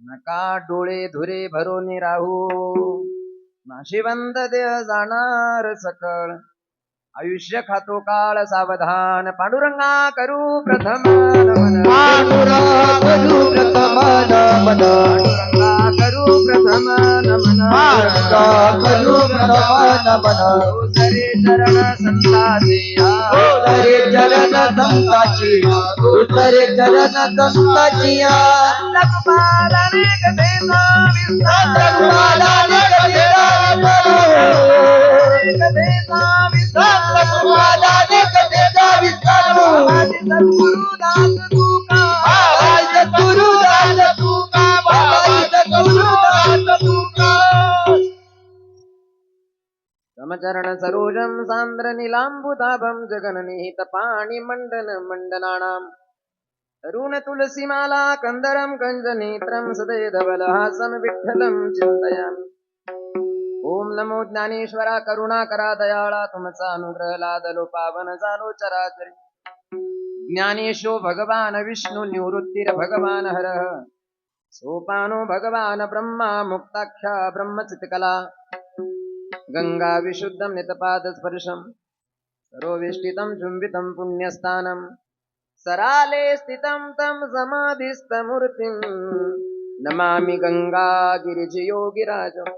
नका डोळे धुरे भरून राहू, नाशिवंत देह जाणार सकळ, आयुष्य खातो काळ सावधान, पांडुरंगा करू प्रथम नमन, पांडुरंगा करू प्रथम नमन, पांडुरंगा करू प्रथम नमन, पांडुरंगा करू प्रथम नमन. दुसरे चरण संताचे दुसरे चरण संताची, दुसरे चरण संताची. नंदकुमाराने कथेचा विस्तार, नंदकुमाराने कथेचा विस्तार, नंदकुमाराने कथेचा विस्तार. आदि सद्गुरुदास तुका, बाबाजी सद्गुरुदास तुका, बाबाजी सद्गुरुदास तुका. समचरण सरोजम सांद्र निलांबुदाभम जगननिहित पाणी मंडन मंडनानाम, तरुण तुलसी माला कंदरम कंजनेत्रम सदय धवलहासम विठ्ठलम चिंतयामि. ओम नमो ज्ञानेश्वरा करुणाकरा दयाळा, तुमचा अनुग्रह लादलो पावन झालो चराचरी. ज्ञानेशो भगवान विष्णू निवृत्तीर भगवान हरः, सोपानो भगवान ब्रह्मा मुक्ताख्या ब्रह्मचित्कला. गंगा विशुद्धं नितपाद स्पर्शम, सरोवेष्टितं चुंबितं पुण्यस्थानं, सराले स्थितं तं समाधिस्थमूर्तिं, नमामि गंगा गिरिजयोगिराजं.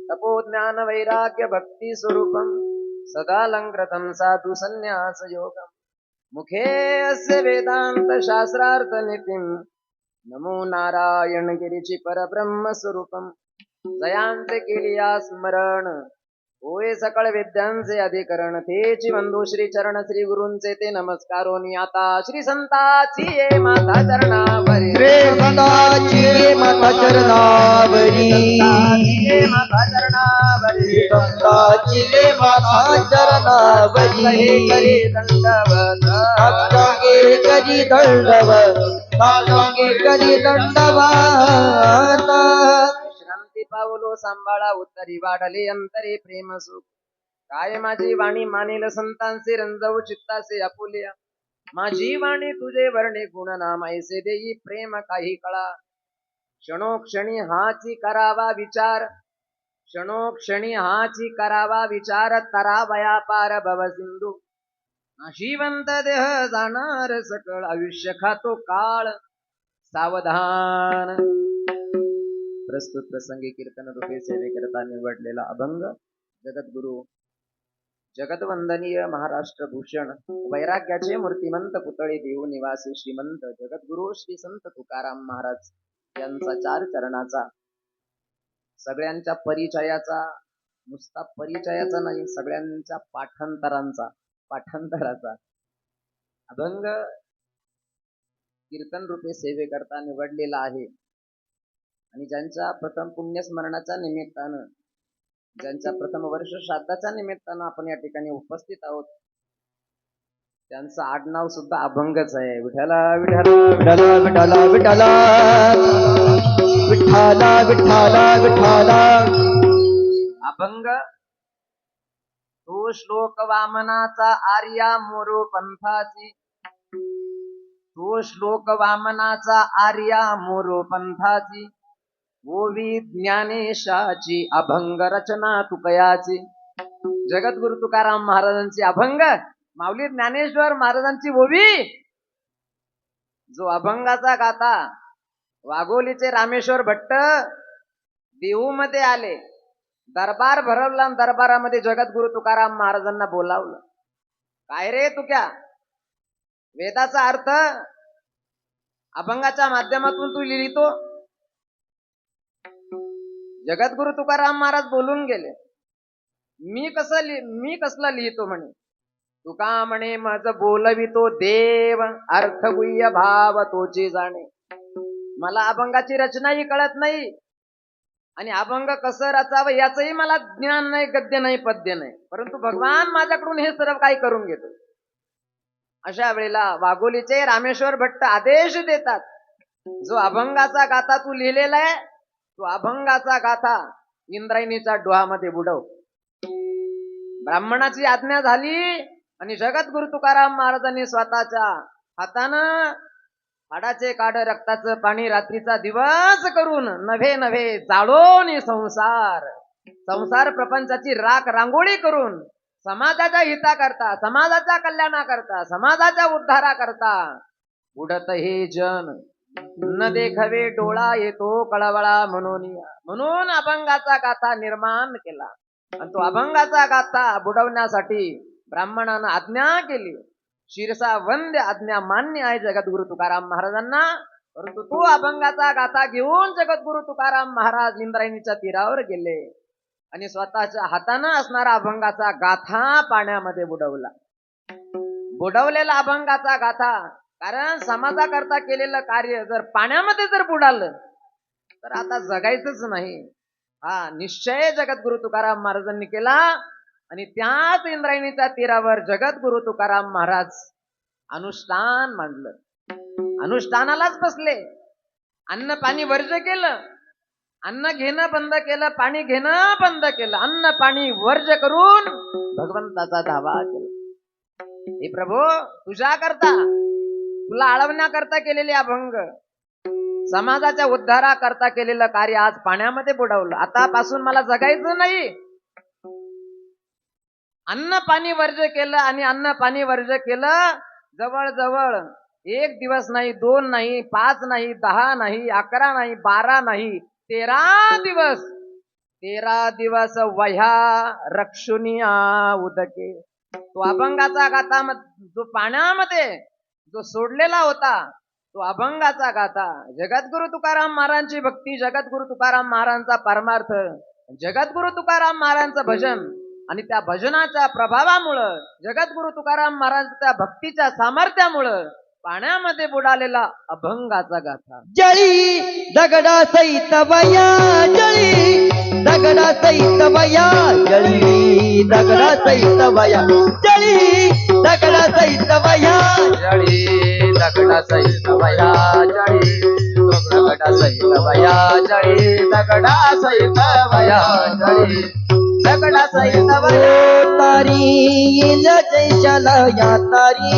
तपो ज्ञान वैराग्य भक्ति स्वरूपं, सदालंकृतं साधु संन्यास योगं. मुखे अस्य वेदांत शास्त्रार्थ नितिं, नमो नारायण गिरिची परब्रह्म स्वरूपं. जयांचे केलिया स्मरण, होय सकळ विद्यांचे अधिकरण. तेची वंदू श्री चरण श्री गुरूंचे ते नमस्कारोनी. आता श्री संताची ये माता चरणावरी, श्री संताची ये माता चरणावरी, ये माता चरणावरी, श्री संताची ये माता चरणावरी. करी दंडवत, साष्टांगे करी दंडवत, साष्टांगे करी दंडवत. विश्रांती पावलो सांभाळा, उत्तरी वाढले अंतरे प्रेम सुख. काय माझी वाणी मानेल संतांचे, रंजवू चित्तासे आपुलिया. माझी वाणी तुझे वर्णे गुणनाम, ऐसे देई प्रेम काही कळा. क्षणोक्षणी हाची करावा विचार, क्षणोक्षणी हाची करावा विचार. तरावया पार भव सिंधू, नाशिवंत देह जाणार सकळ, आयुष्य खातो काळ सावधान. प्रस्तुत प्रसंगी कीर्तन रूपे सेवेकरता निवडलेला अभंग जगद्गुरु जगतवंदनीय महाराष्ट्र भूषण वैराग्याचे मूर्तिमंत पुतळे देऊ निवासी श्रीमंत जगद्गुरु श्री संत तुकाराम महाराज यांचा 4 चरणाचा, सगळ्यांच्या परिचयाचा, नुसता परिचयाचा नाही, सगळ्यांच्या पाठांतराचा अभंग कीर्तन रूपे सेवेकरता निवडलेला आहे. आणि ज्यांच्या प्रथम पुण्यस्मरणाच्या निमित्तानं, ज्यांच्या प्रथम वर्ष श्राद्धाच्या निमित्तानं आपण या ठिकाणी उपस्थित आहोत, त्यांचं आडनाव सुद्धा अभंगच आहे. विठ्ठला विठ्ठला विठ्ठला विठ्ठला विठ्ठला विठ्ठला विठ्ठला. अभंग तो श्लोक वामनाचा आर्या मोरो पंथाची, तो श्लोक वामनाचा आर्या मोरो पंथाची. ओवी ज्ञानेशाची अभंग रचना तुकयाची. जगद्गुरु तुकाराम महाराजांची अभंग, माऊली ज्ञानेश्वर महाराजांची ओवी. जो अभंगाचा गाथा वाघोलीचे रामेश्वर भट्ट देहू मध्ये आले, दरबार भरवला, दरबारामध्ये जगद्गुरु तुकाराम महाराजांना बोलावलं. काय रे तुक्या, वेदाचा अर्थ अभंगाच्या माध्यमातून तू लिहितो. जगद्गुरु तुकाराम महाराज बोलून गेले, मी कसला लिहितो म्हणे. तुका म्हणे मज बोलवितो देव, अर्थ गुह्य भाव तोची जाणे. मला अभंगाची रचनाही कळत नाही आणि अभंग कसं रचावं याचंही मला ज्ञान नाही, गद्य नाही, पद्य नाही, परंतु भगवान माझ्याकडून हे सर्व काही करून घेतो. अशा वेळेला वाघोलीचे रामेश्वर भट्ट आदेश देतात, जो अभंगाचा गाथा तू लिहिलेला आहे, तो अभंगाचा गाथा इंद्रायणीच्या डोहामध्ये बुडव. ब्राह्मणाची आज्ञा झाली आणि जगद्गुरु तुकाराम महाराजांनी स्वतःच्या हातानं हाडाचे काढ रक्ताचं पाणी रात्रीचा दिवस करून नव्हे नव्हे जाळोनी संसार संसार प्रपंचाची राख रांगोळी करून समाजाच्या हिताकरता समाजाच्या कल्याणाकरता समाजाच्या उद्धाराकरता उडत हे जन न देखवे डोळा येतो कळवळा म्हणून अभंगाचा गाथा निर्माण केला आणि तो अभंगाचा गाथा बुडवण्यासाठी ब्राह्मणानं आज्ञा केली. शिरसा वंद्य आज्ञा मान्य आहे जगद्गुरु तुकाराम महाराजांना. परंतु तो अभंगाचा गाथा घेऊन जगद्गुरु तुकाराम महाराज इंद्रायणीच्या तीरावर गेले आणि स्वतःच्या हातानं असणारा अभंगाचा गाथा पाण्यामध्ये बुडवला. बुडवलेला अभंगाचा गाथा, कारण समाजाकरता केलेलं कार्य जर पाण्यामध्ये जर बुडालं तर आता जगायचंच नाही. हा निश्चय जगद्गुरु तुकाराम महाराजांनी केला आणि त्याच इंद्रायणीच्या तीरावर जगद्गुरु तुकाराम महाराज अनुष्ठान मांडलं. अनुष्ठानालाच बसले. अन्न पाणी वर्ज केलं. अन्न घेणं बंद केलं, पाणी घेणं बंद केलं. अन्न पाणी वर्ज करून भगवंताचा धावा केला. हे प्रभू, तुझ्या करता, तुला आळवण्याकरता केलेले अभंग, समाजाच्या उद्धाराकरता केलेलं कार्य आज पाण्यामध्ये बुडवलं. आतापासून मला जगायचं नाही. अन्न पाणी वर्ज केलं आणि अन्न पाणी वर्ज केलं जवळजवळ 1 दिवस नाही, 2 नाही, 5 नाही, 10 नाही, 11 नाही, 12 नाही, 13 दिवस. 13 दिवस वह्या रक्षुनिया उदके. तो अभंगाचा गाथा जो पाण्यामध्ये जो सोडलेला होता तो अभंगाचा गाथा, जगद्गुरु तुकाराम महाराजांची भक्ती, जगद्गुरु तुकाराम महाराजांचा परमार्थ, जगद्गुरु तुकाराम महाराजांचं भजन आणि त्या भजनाच्या प्रभावामुळं, जगद्गुरु तुकाराम महाराजांच्या भक्तीच्या सामर्थ्यामुळं पाण्यामध्ये बुडालेला अभंगाचा गाथा. जळी दगडा सहित वया, जळी दगडा सहित वया, जळी दगडा सहित वया, जळी दगडा सहित वया, जळी दगडा सहित वया, जळी दगडा सहित वया, जळी दगडा सहित वया, जळी दगडा सहित वया. तारी येल जैशाला या, तारी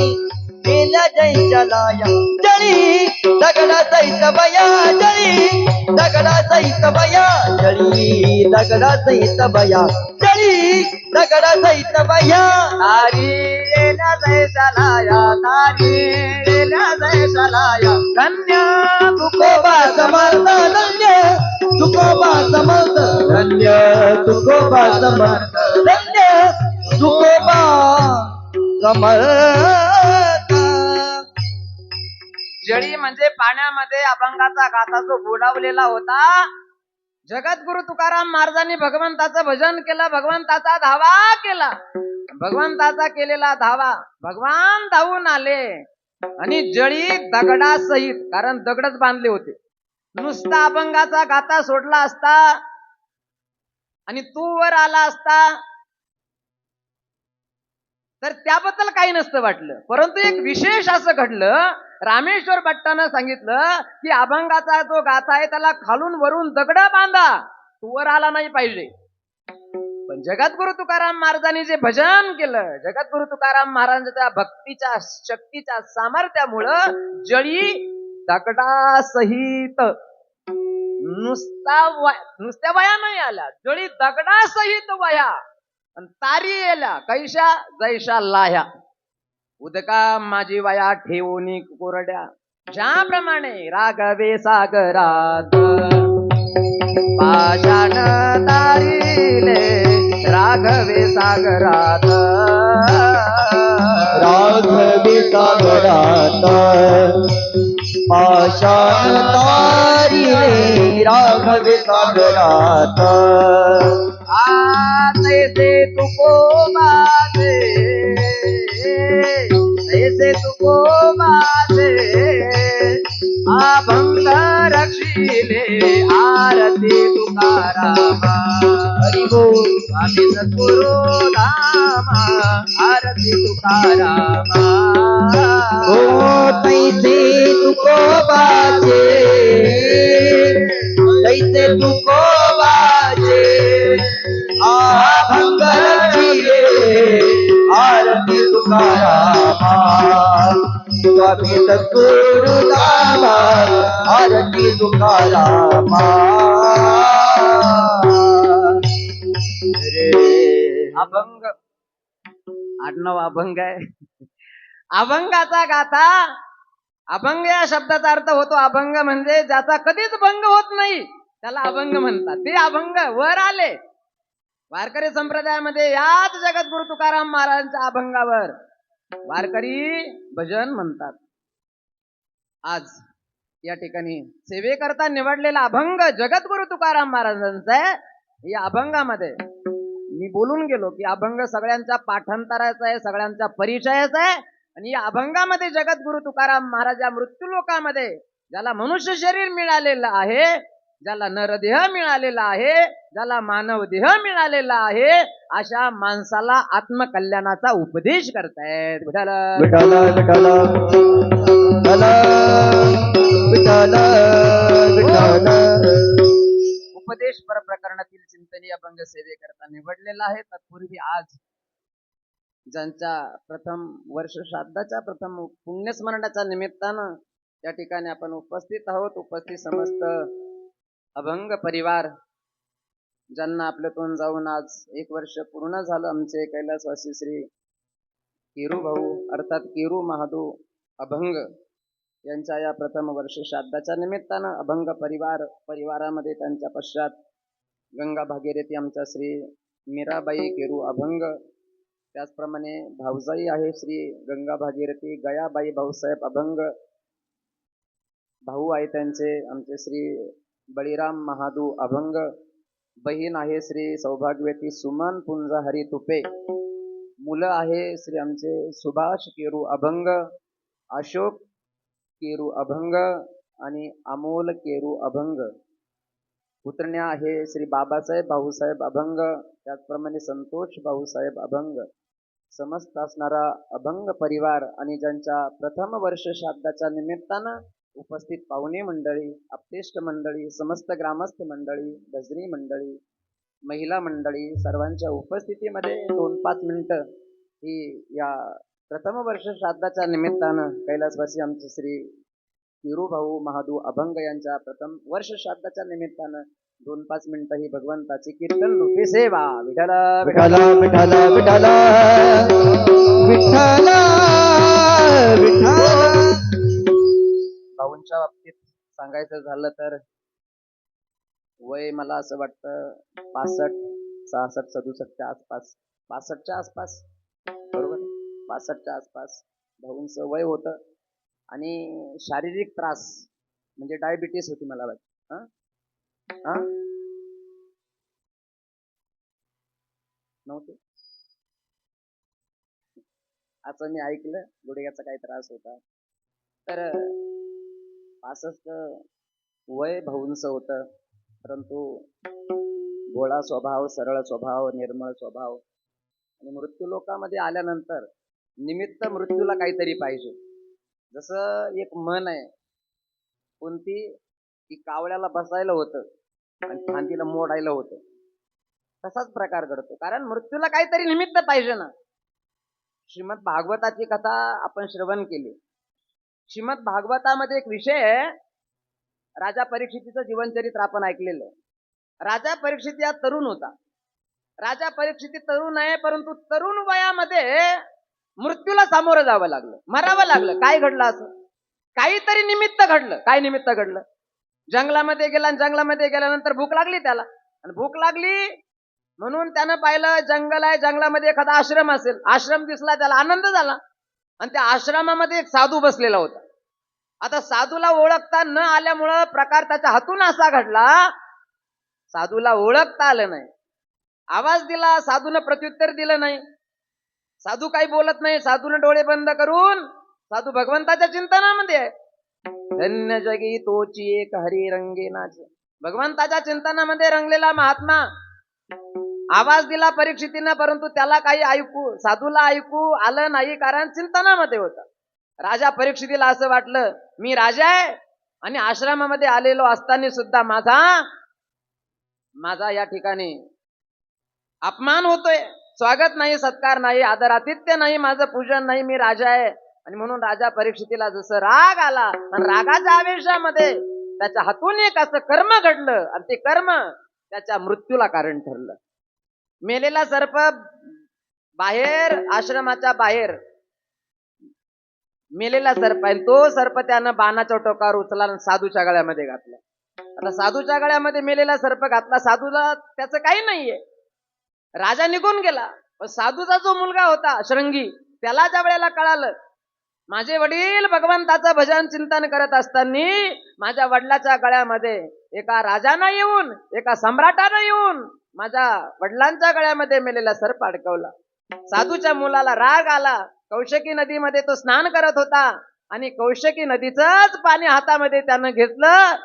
येल जैशाला या, जळी दगडा सहित वया, जळी दगडा सहित वया, जळी दगडा सहित वया, जळी दगडा सहित वया. तारी येल्या जैशाला या, तारी येल्या जैशाला या, धन्य तुकोबा समर्थ, धन्य तुकोबा समर्थ, धन्य तुकोबा समर्थ, धन्य तुकोबा समर्थ. जळी म्हणजे पाण्यामध्ये अभंगाचा गाथा जो बुडावलेला होता. जगद्गुरु तुकाराम महाराजांनी भगवंताचं भजन केलं, भगवंताचा धावा केला. भगवंताचा केलेला धावा भगवान धावून आले आणि जळी दगडासहित, कारण दगडच बांधले होते, नुसता अभंगाचा गाथा सोडला असता आणि तू वर आला असता तर त्याबद्दल काही नसतं वाटलं. परंतु एक विशेष असं घडलं. रामेश्वर भट्टानं सांगितलं की अभंगाचा जो गाथा आहे त्याला खालून वरून दगड बांधा, तू वर आला नाही पाहिजे. पण जगद्गुरु तुकाराम महाराजांनी जे भजन केलं, जगद्गुरु तुकाराम महाराजांच्या भक्तीच्या शक्तीच्या सामर्थ्यामुळं जळी दगडासहित, नुसत्या वया नाही आल्या, जळी दगडासहित वया आणि तारी येल्या कैशा जैशा लाह्या. उदका माझी वया ठेवून कोरड्या, ज्याप्रमाणे राघवे सागरात पाषाण तारिले, राघवे सागरात, राघवे सागरात पाषाण तारिले, राघवे सागरात. तैसे तुकोबाचे, तैसे तुकोबाचे अभंग रक्षिले, आरती तुकारामा. हरी बोल. स्वामी सद्गुरु धामा, आरती तुकारामा. ओ तैसे तुकोबाचे, तैसे तुकोबाचे अभंग रक्षिले, आरती तुकारामा. भेद सोडू दामा आरती तुकारामा रे. अभंग आडनाव अभंग आहे. अभंगाचा गाथा. अभंग या शब्दाचा अर्थ होतो अभंग म्हणजे ज्याचा कधीच भंग होत नाही त्याला अभंग म्हणतात. ते अभंग वर आले वारकरी संप्रदायामध्ये. याच जगद्गुरु तुकाराम महाराजांच्या अभंगावर वारकरी भजन म्हणतात. आज या ठिकाणी सेवेकरता निवडलेला अभंग जगद्गुरु तुकाराम महाराजांचा आहे. या अभंगामध्ये मी बोलून गेलो की अभंग सगळ्यांच्या पाठांतराचा आहे, सगळ्यांच्या परिचयाचा आहे. आणि या अभंगामध्ये जगद्गुरु तुकाराम महाराज या मृत्यूलोकामध्ये ज्याला मनुष्य शरीर मिळालेलं आहे, ज्याला नरदेह मिळालेला आहे, ज्याला मानव देह मिळालेला आहे, अशा माणसाला आत्मकल्याणाचा उपदेश करतायत. विठ्ठल विठ्ठल विठ्ठल विठ्ठल विठ्ठल. उपदेश पर प्रकरणातील चिंतनी अभंग सेवे करता निवडलेला आहे. तत्पूर्वी आज ज्यांच्या प्रथम वर्ष श्राद्धाच्या प्रथम पुण्यस्मरणाच्या निमित्तानं त्या ठिकाणी आपण उपस्थित आहोत. उपस्थित समस्त अभंग परिवार ज्यांना आपल्यातून जाऊन आज 1 वर्ष पूर्ण झालं. आमचे कैलासवासी श्री केरू भाऊ अर्थात केरू महादू अभंग यांच्या या प्रथम वर्ष श्राद्धाच्या निमित्तानं अभंग परिवारामध्ये त्यांच्या पश्चात गंगा भागीरथी आमच्या श्री मीराबाई केरू अभंग, त्याचप्रमाणे भाऊजाई आहे श्री गंगा भागीरथी गयाबाई भाऊसाहेब अभंग, भाऊ आहे त्यांचे आमचे श्री बळीराम महादू अभंग, बहीण आहे श्री सौभाग्यवती सुमन पुंजाहरी तुपे, मुलं आहे श्री आमचे सुभाष केरू अभंग, अशोक केरू अभंग आणि अमोल केरू अभंग, पुतण्या आहे श्री बाबासाहेब भाऊसाहेब अभंग, त्याचप्रमाणे संतोष भाऊसाहेब अभंग. समस्त असणारा अभंग परिवार आणि ज्यांच्या प्रथम वर्ष श्राद्धाच्या निमित्तानं उपस्थित पाहुणे मंडळी, आप्तेष्ट मंडळी, समस्त ग्रामस्थ मंडळी, गजरी मंडळी, महिला मंडळी, सर्वांच्या उपस्थितीमध्ये 2-5 मिनिटं ही या प्रथम वर्ष श्राद्धाच्या निमित्तानं कैलासवासी आमचे श्री केरू भाऊ महादू अभंग यांच्या प्रथम वर्ष श्राद्धाच्या निमित्तानं 2-5 मिनिटं ही भगवंताची कीर्तन रूपी सेवा. विठ्ठल विठ्ठल विठ्ठल विठ्ठल विठ्ठल विठ्ठल. भाऊंच्या बाबतीत सांगायचं झालं तर वय मला असं वाटतं 65, 66, 67च्या आसपास, 65च्या आसपास, बरोबर 65च्या आसपास भाऊंचं वय होतं. आणि शारीरिक त्रास म्हणजे डायबिटीस होती मला वाटतं. नव्हते असं मी ऐकलं, गुडघ्याचा काही त्रास होता. तर 65 वय भाऊंचं होतं, परंतु भोळा स्वभाव, सरळ स्वभाव, निर्मळ स्वभाव. आणि मृत्यूलोकामध्ये आल्यानंतर निमित्त मृत्यूला काहीतरी पाहिजे. जसं एक म्हण आहे कोणती, की कावळ्याला बसायला होतं आणि फांदीला मोडायला होतं, तसाच प्रकार घडतो. कारण मृत्यूला काहीतरी निमित्त पाहिजे ना. श्रीमद भागवताची कथा आपण श्रवण केली. श्रीमद भागवतामध्ये एक विषय आहे, राजा परीक्षितीचं जीवनचरित्र आपण ऐकलेलं. राजा परीक्षित या तरुण होता. राजा परीक्षित तरुण आहे, परंतु तरुण वयामध्ये मृत्यूला सामोरं जावं लागलं, मरावं लागलं. काय घडलं? असं काहीतरी निमित्त घडलं. काय निमित्त घडलं? जंगलामध्ये गेला आणि जंगलामध्ये गेल्यानंतर भूक लागली त्याला. आणि भूक लागली म्हणून त्यानं पाहिलं जंगल आहे, जंगलामध्ये एखादा आश्रम असेल. आश्रम दिसला, त्याला आनंद झाला. आणि त्या आश्रमामध्ये एक साधू बसलेला होता. आता साधूला ओळखता न आल्यामुळं प्रकार त्याच्या हातून असा घडला, साधूला ओळखता आलं नाही. आवाज दिला, साधूनं प्रत्युत्तर दिलं नाही. साधू काही बोलत नाही. साधूने डोळे बंद करून, साधू भगवंताच्या चिंतनामध्ये आहे. धन्य जगी तोची एक हरी रंगे नाच. भगवंताच्या चिंतनामध्ये रंगलेला महात्मा. आवाज दिला परीक्षितीनं, परंतु त्याला काही साधूला ऐकू आलं नाही, कारण चिंतनामध्ये होता. राजा परीक्षितीला असं वाटलं, मी राजा आहे आणि आश्रमामध्ये आलेलो असताना सुद्धा माझा या ठिकाणी अपमान होतोय. स्वागत नाही, सत्कार नाही, आदरातिथ्य नाही, माझं पूजन नाही. मी राजा आहे आणि म्हणून राजा परीक्षितीला जसं राग आला आणि रागाच्या आवेशामध्ये त्याच्या हातून एक असं कर्म घडलं आणि ते कर्म त्याच्या मृत्यूला कारण ठरलं. मेलेला सर्प बाहेर, आश्रमाच्या बाहेर मेलेला सर्प आहे. तो सर्प त्यानं बाणाच्या टोकावर उचला आणि साधूच्या गळ्यामध्ये घातला. आता साधूच्या गळ्यामध्ये मेलेला सर्प घातला, साधूला त्याचं काही नाहीये. राजा निघून गेला. पण साधूचा जो मुलगा होता श्रृंगी, त्याला ज्या वेळेला कळालं माझे वडील भगवंताचं भजन चिंतन करत असताना माझ्या वडिलाच्या गळ्यामध्ये एका राजानं येऊन, एका सम्राटानं येऊन माझ्या वडिलांच्या गळ्यामध्ये मेलेला सर्प अडकवला. साधूच्या मुलाला राग आला. कौशकी नदीमध्ये तो स्नान करत होता आणि कौशकी नदीचंच पाणी हातामध्ये त्यानं घेतलं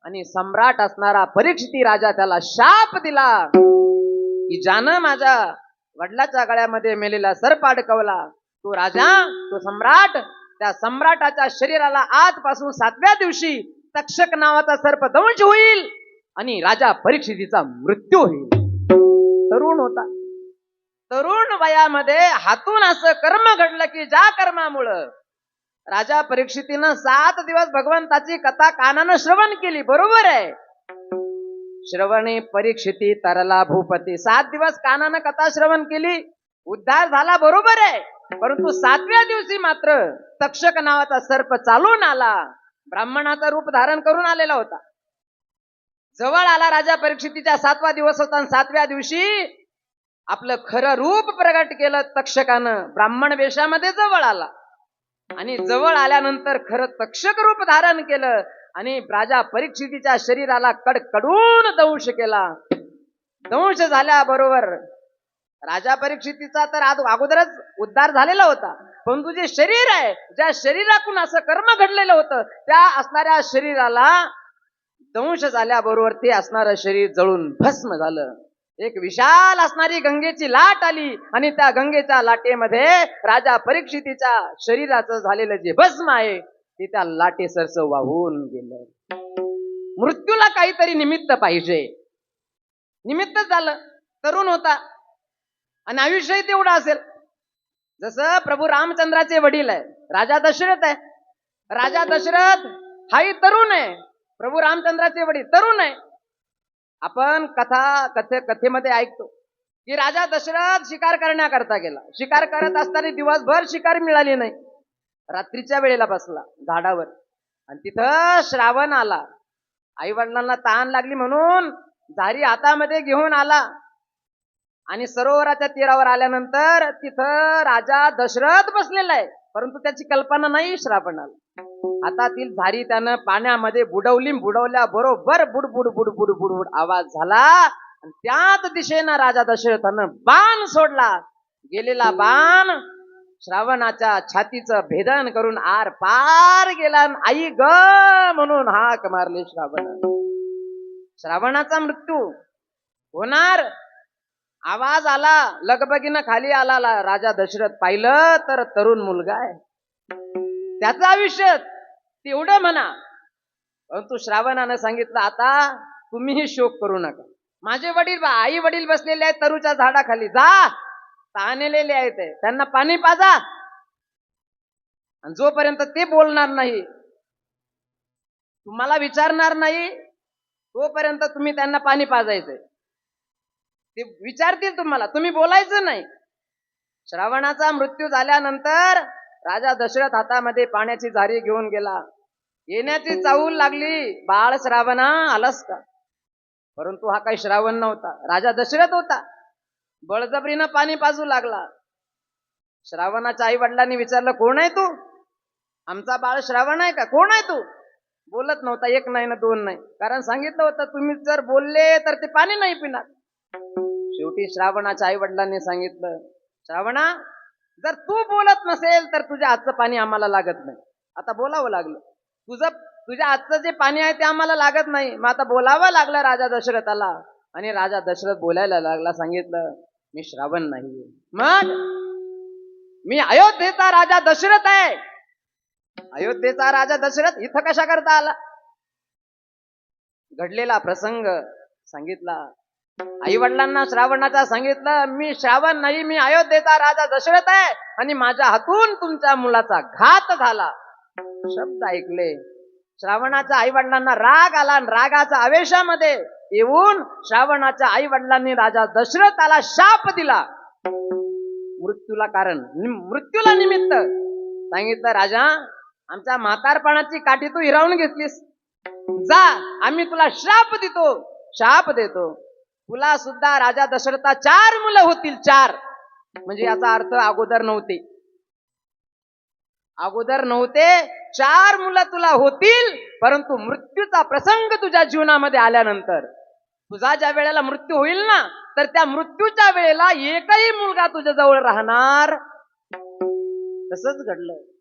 आणि सम्राट असणारा परीक्षिती राजा त्याला शाप दिला की ज्यानं माझ्या वडिलाच्या गळ्यामध्ये मेलेला सर्प अडकवला, तो राजा, तो सम्राट, त्या सम्राटाच्या शरीराला आजपासून 7व्या दिवशी तक्षक नावाचा सर्प दंश होईल आणि राजा परीक्षितीचा मृत्यू होईल. तरुण होता. तरुण वयामध्ये हातून असं कर्म घडलं की ज्या कर्मामुळं राजा परीक्षितीनं 7 दिवस भगवंताची कथा कानानं श्रवण केली. बरोबर आहे. श्रवणे परीक्षिती तरला भूपती. 7 दिवस कानानं कथा श्रवण केली, उद्धार झाला. बरोबर आहे. परंतु 7व्या दिवशी मात्र तक्षक नावाचा सर्प चालून आला. ब्राह्मणाचं रूप धारण करून आलेला होता. जवळ आला. राजा परीक्षितीचा 7वा दिवस होता आणि 7व्या दिवशी आपलं खरं रूप प्रगट केलं तक्षकानं. ब्राह्मण वेशामध्ये जवळ आला आणि जवळ आल्यानंतर खरं तक्षक रूप धारण केलं आणि राजा परीक्षितीच्या शरीराला कडकडून दंश केला. दंश झाल्याबरोबर राजा परीक्षितीचा तर अगोदरच उद्धार झालेला होता, परंतु जे शरीर आहे, ज्या शरीरातून असं कर्म घडलेलं होतं, त्या असणाऱ्या शरीराला दंश झाल्याबरोबर ते असणारं शरीर जळून भस्म झालं. एक विशाल असणारी गंगेची लाट आली आणि त्या गंगेच्या लाटेमध्ये राजा परीक्षितीच्या शरीराचं झालेलं जे भस्म आहे ते त्या लाटेसरसं वाहून गेलं. मृत्यूला काहीतरी निमित्त पाहिजे. निमित्त झालं. तरुण होता आणि आयुष्यही तेवढं असेल. जसं प्रभू रामचंद्राचे वडील आहे, राजा दशरथ आहे. राजा दशरथ हाही तरुण आहे. प्रभू रामचंद्राचे वडील तरुण आहे. आपण कथेमध्ये ऐकतो की राजा दशरथ शिकार करण्याकरता गेला. शिकार करत असताना दिवसभर शिकार मिळाली नाही. रात्रीच्या वेळेला बसला झाडावर आणि तिथं श्रावण आला. आई वडिलांना तहान लागली म्हणून झारी हातामध्ये घेऊन आला आणि सरोवराच्या तीरावर आल्यानंतर तिथं राजा दशरथ बसलेला आहे, परंतु त्याची कल्पना नाही श्रावणाला. हातातील झारी त्यानं पाण्यामध्ये बुडवल्या बरोबर बुडबुड बुडबुड बुडबुड आवाज झाला आणि त्याच दिशेनं राजा दशरथानं बाण सोडला. गेलेला बाण श्रावणाच्या छातीचं भेदन करून आर पार गेला. आई ग म्हणून हाक मारली श्रावणानं. श्रावणाचा मृत्यू होणार. आवाज आला, लगबगीनं खाली आला. राजा दशरथ पाहिलं तर तरुण मुलगा आहे. त्याचं आयुष्य तेवढं म्हणा, परंतु श्रावणानं सांगितलं आता तुम्हीही शोक करू नका. माझे वडील, आई वडील बसलेले आहेत तरूच्या झाडाखाली. जा, तहानलेले आहेत, त्यांना पाणी पाजा. आणि जोपर्यंत ते बोलणार नाही, तुम्हाला विचारणार नाही, तोपर्यंत तुम्ही त्यांना पाणी पाजायचंय. ते विचारतील तुम्हाला, तुम्ही बोलायचं नाही. श्रावणाचा मृत्यू झाल्यानंतर राजा दशरथ हातामध्ये पाण्याची झारी घेऊन गेला. येण्याची चाहूल लागली, बाळ श्रावणा आलास का? परंतु हा काही श्रावण नव्हता, राजा दशरथ होता. बळजबरीनं पाणी पाजू लागला. श्रावणाच्या आई वडिलांनी विचारलं, कोण आहे तू? आमचा बाळ श्रावण आहे का? कोण आहे तू? बोलत नव्हता. 1 नाही ना 2 नाही, कारण सांगितलं होतं तुम्ही जर बोलले तर ते पाणी नाही पिणार. शेवटी श्रावणाच्या आई वडिलांनी सांगितलं, श्रावणा जर तू बोलत नसेल तर तुझ्या हातचं पाणी आम्हाला लागत नाही. आता बोलावं लागलं. तुझ्या हातचं जे पाणी आहे ते आम्हाला लागत नाही. मग आता बोलावं लागलं राजा दशरथाला आणि राजा दशरथ बोलायला लागला. सांगितलं, मी श्रावण नाही, मग मी अयोध्येचा राजा दशरथ आहे. अयोध्येचा राजा दशरथ इथं कशा करता आला? घडलेला प्रसंग सांगितला. आई वडिलांना श्रावणाचा सांगितलं, मी श्रावण नाही, मी अयोध्येचा राजा दशरथ आहे. आणि माझ्या हातून तुमच्या मुलाचा घात झाला. शब्द ऐकले. श्रावणाच्या आई वडिलांना राग आला आणि रागाच्या आवेशामध्ये येऊन श्रावणाच्या आई वडिलांनी राजा दशरथाला शाप दिला. मृत्यूला कारण, मृत्यूला निमित्त सांगितलं, राजा आमच्या म्हातारपणाची काठी तू हिरावून घेतलीस, जा आम्ही तुला शाप देतो. तुला सुद्धा राजा दशरथा 4 मुलं होतील, 4. म्हणजे याचा अर्थ अगोदर नव्हते 4 मुलं तुला होतील, परंतु मृत्यूचा प्रसंग तुझ्या जीवनामध्ये आल्यानंतर, तुझा ज्या वेळेला मृत्यू होईल ना, तर त्या मृत्यूच्या वेळेला एकही मुलगा तुझ्या जवळ राहणार.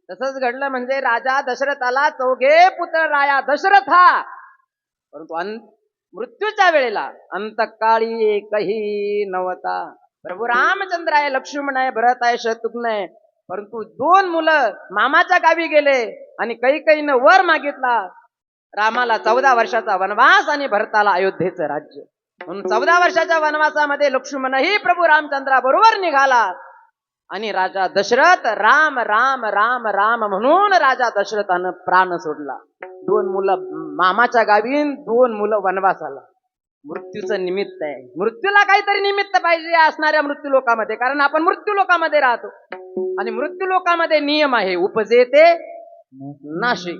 तसंच घडलं म्हणजे राजा दशरथाला 4 पुत्र राया दशरथ हा, परंतु मृत्यूच्या वेळेला अंतकाळी एकही नव्हता. प्रभू रामचंद्र आहे, लक्ष्मण आहे, भरत आहे, शत्रुघ्न आहे, परंतु 2 मुलं मामाच्या गावी गेले आणि कैकेयीनं वर मागितला, रामाला 14 वर्षाचा वनवास आणि भरताला अयोध्येचं राज्य. म्हणून 14 वर्षाच्या वनवासामध्ये लक्ष्मणही प्रभू रामचंद्रा बरोबर निघाला आणि राजा दशरथ राम राम राम राम म्हणून राजा दशरथानं प्राण सोडला. 2 मुलं मामाच्या गावी, 2 मुलं वनवासाला. मृत्यूचं निमित्त आहे. मृत्यूला काहीतरी निमित्त पाहिजे असणाऱ्या मृत्यू लोकामध्ये, कारण आपण मृत्यू लोकामध्ये राहतो आणि मृत्यू लोकामध्ये नियम आहे, उपजेते नाशे.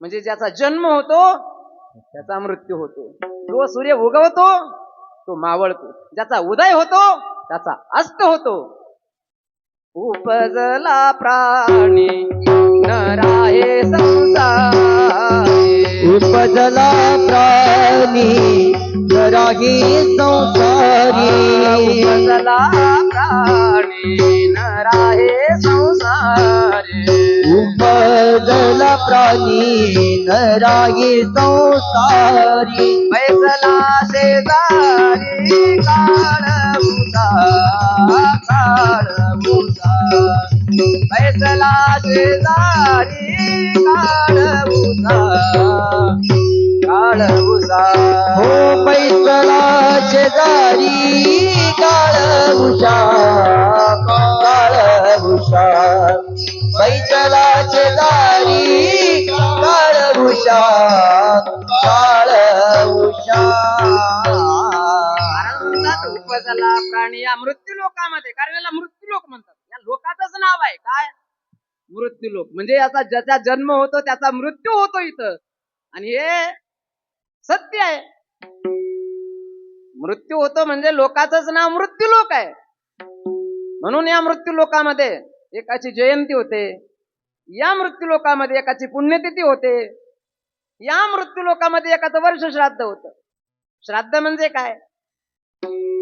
म्हणजे ज्याचा जन्म होतो त्याचा मृत्यू होतो, जो सूर्य उगवतो तो मावळतो, ज्याचा उदय होतो त्याचा अस्त होतो. उपजला प्राणी नराहे संसारी, उपजला प्राणी नराही संसारी, उपजला प्राणी नराहे संसारी, उपजला प्राणी नराही संसारी. बैसला शेजारी काळभुसा, बैसला शेजारी काळभुसा. हो बैसला शेजारी काळभुसा, बैसला शेजारी काळभुसा. उपजला प्राणी या मृत्यू लोकामध्ये, कारण याला मृत्यू लोक म्हणतात. या लोकाचंच नाव आहे काय, मृत्यू लोक. म्हणजे याचा ज्याचा जन्म होतो त्याचा मृत्यू होतो इथं, आणि हे सत्य आहे. मृत्यू होतो म्हणजे लोकाचंच नाव मृत्यू लोक आहे. म्हणून या मृत्यू लोकामध्ये एकाची जयंती होते, या मृत्यू लोकामध्ये एकाची पुण्यतिथी होते, या मृत्यू लोकामध्ये एकाचं वर्ष श्राद्ध होतं. श्राद्ध म्हणजे काय,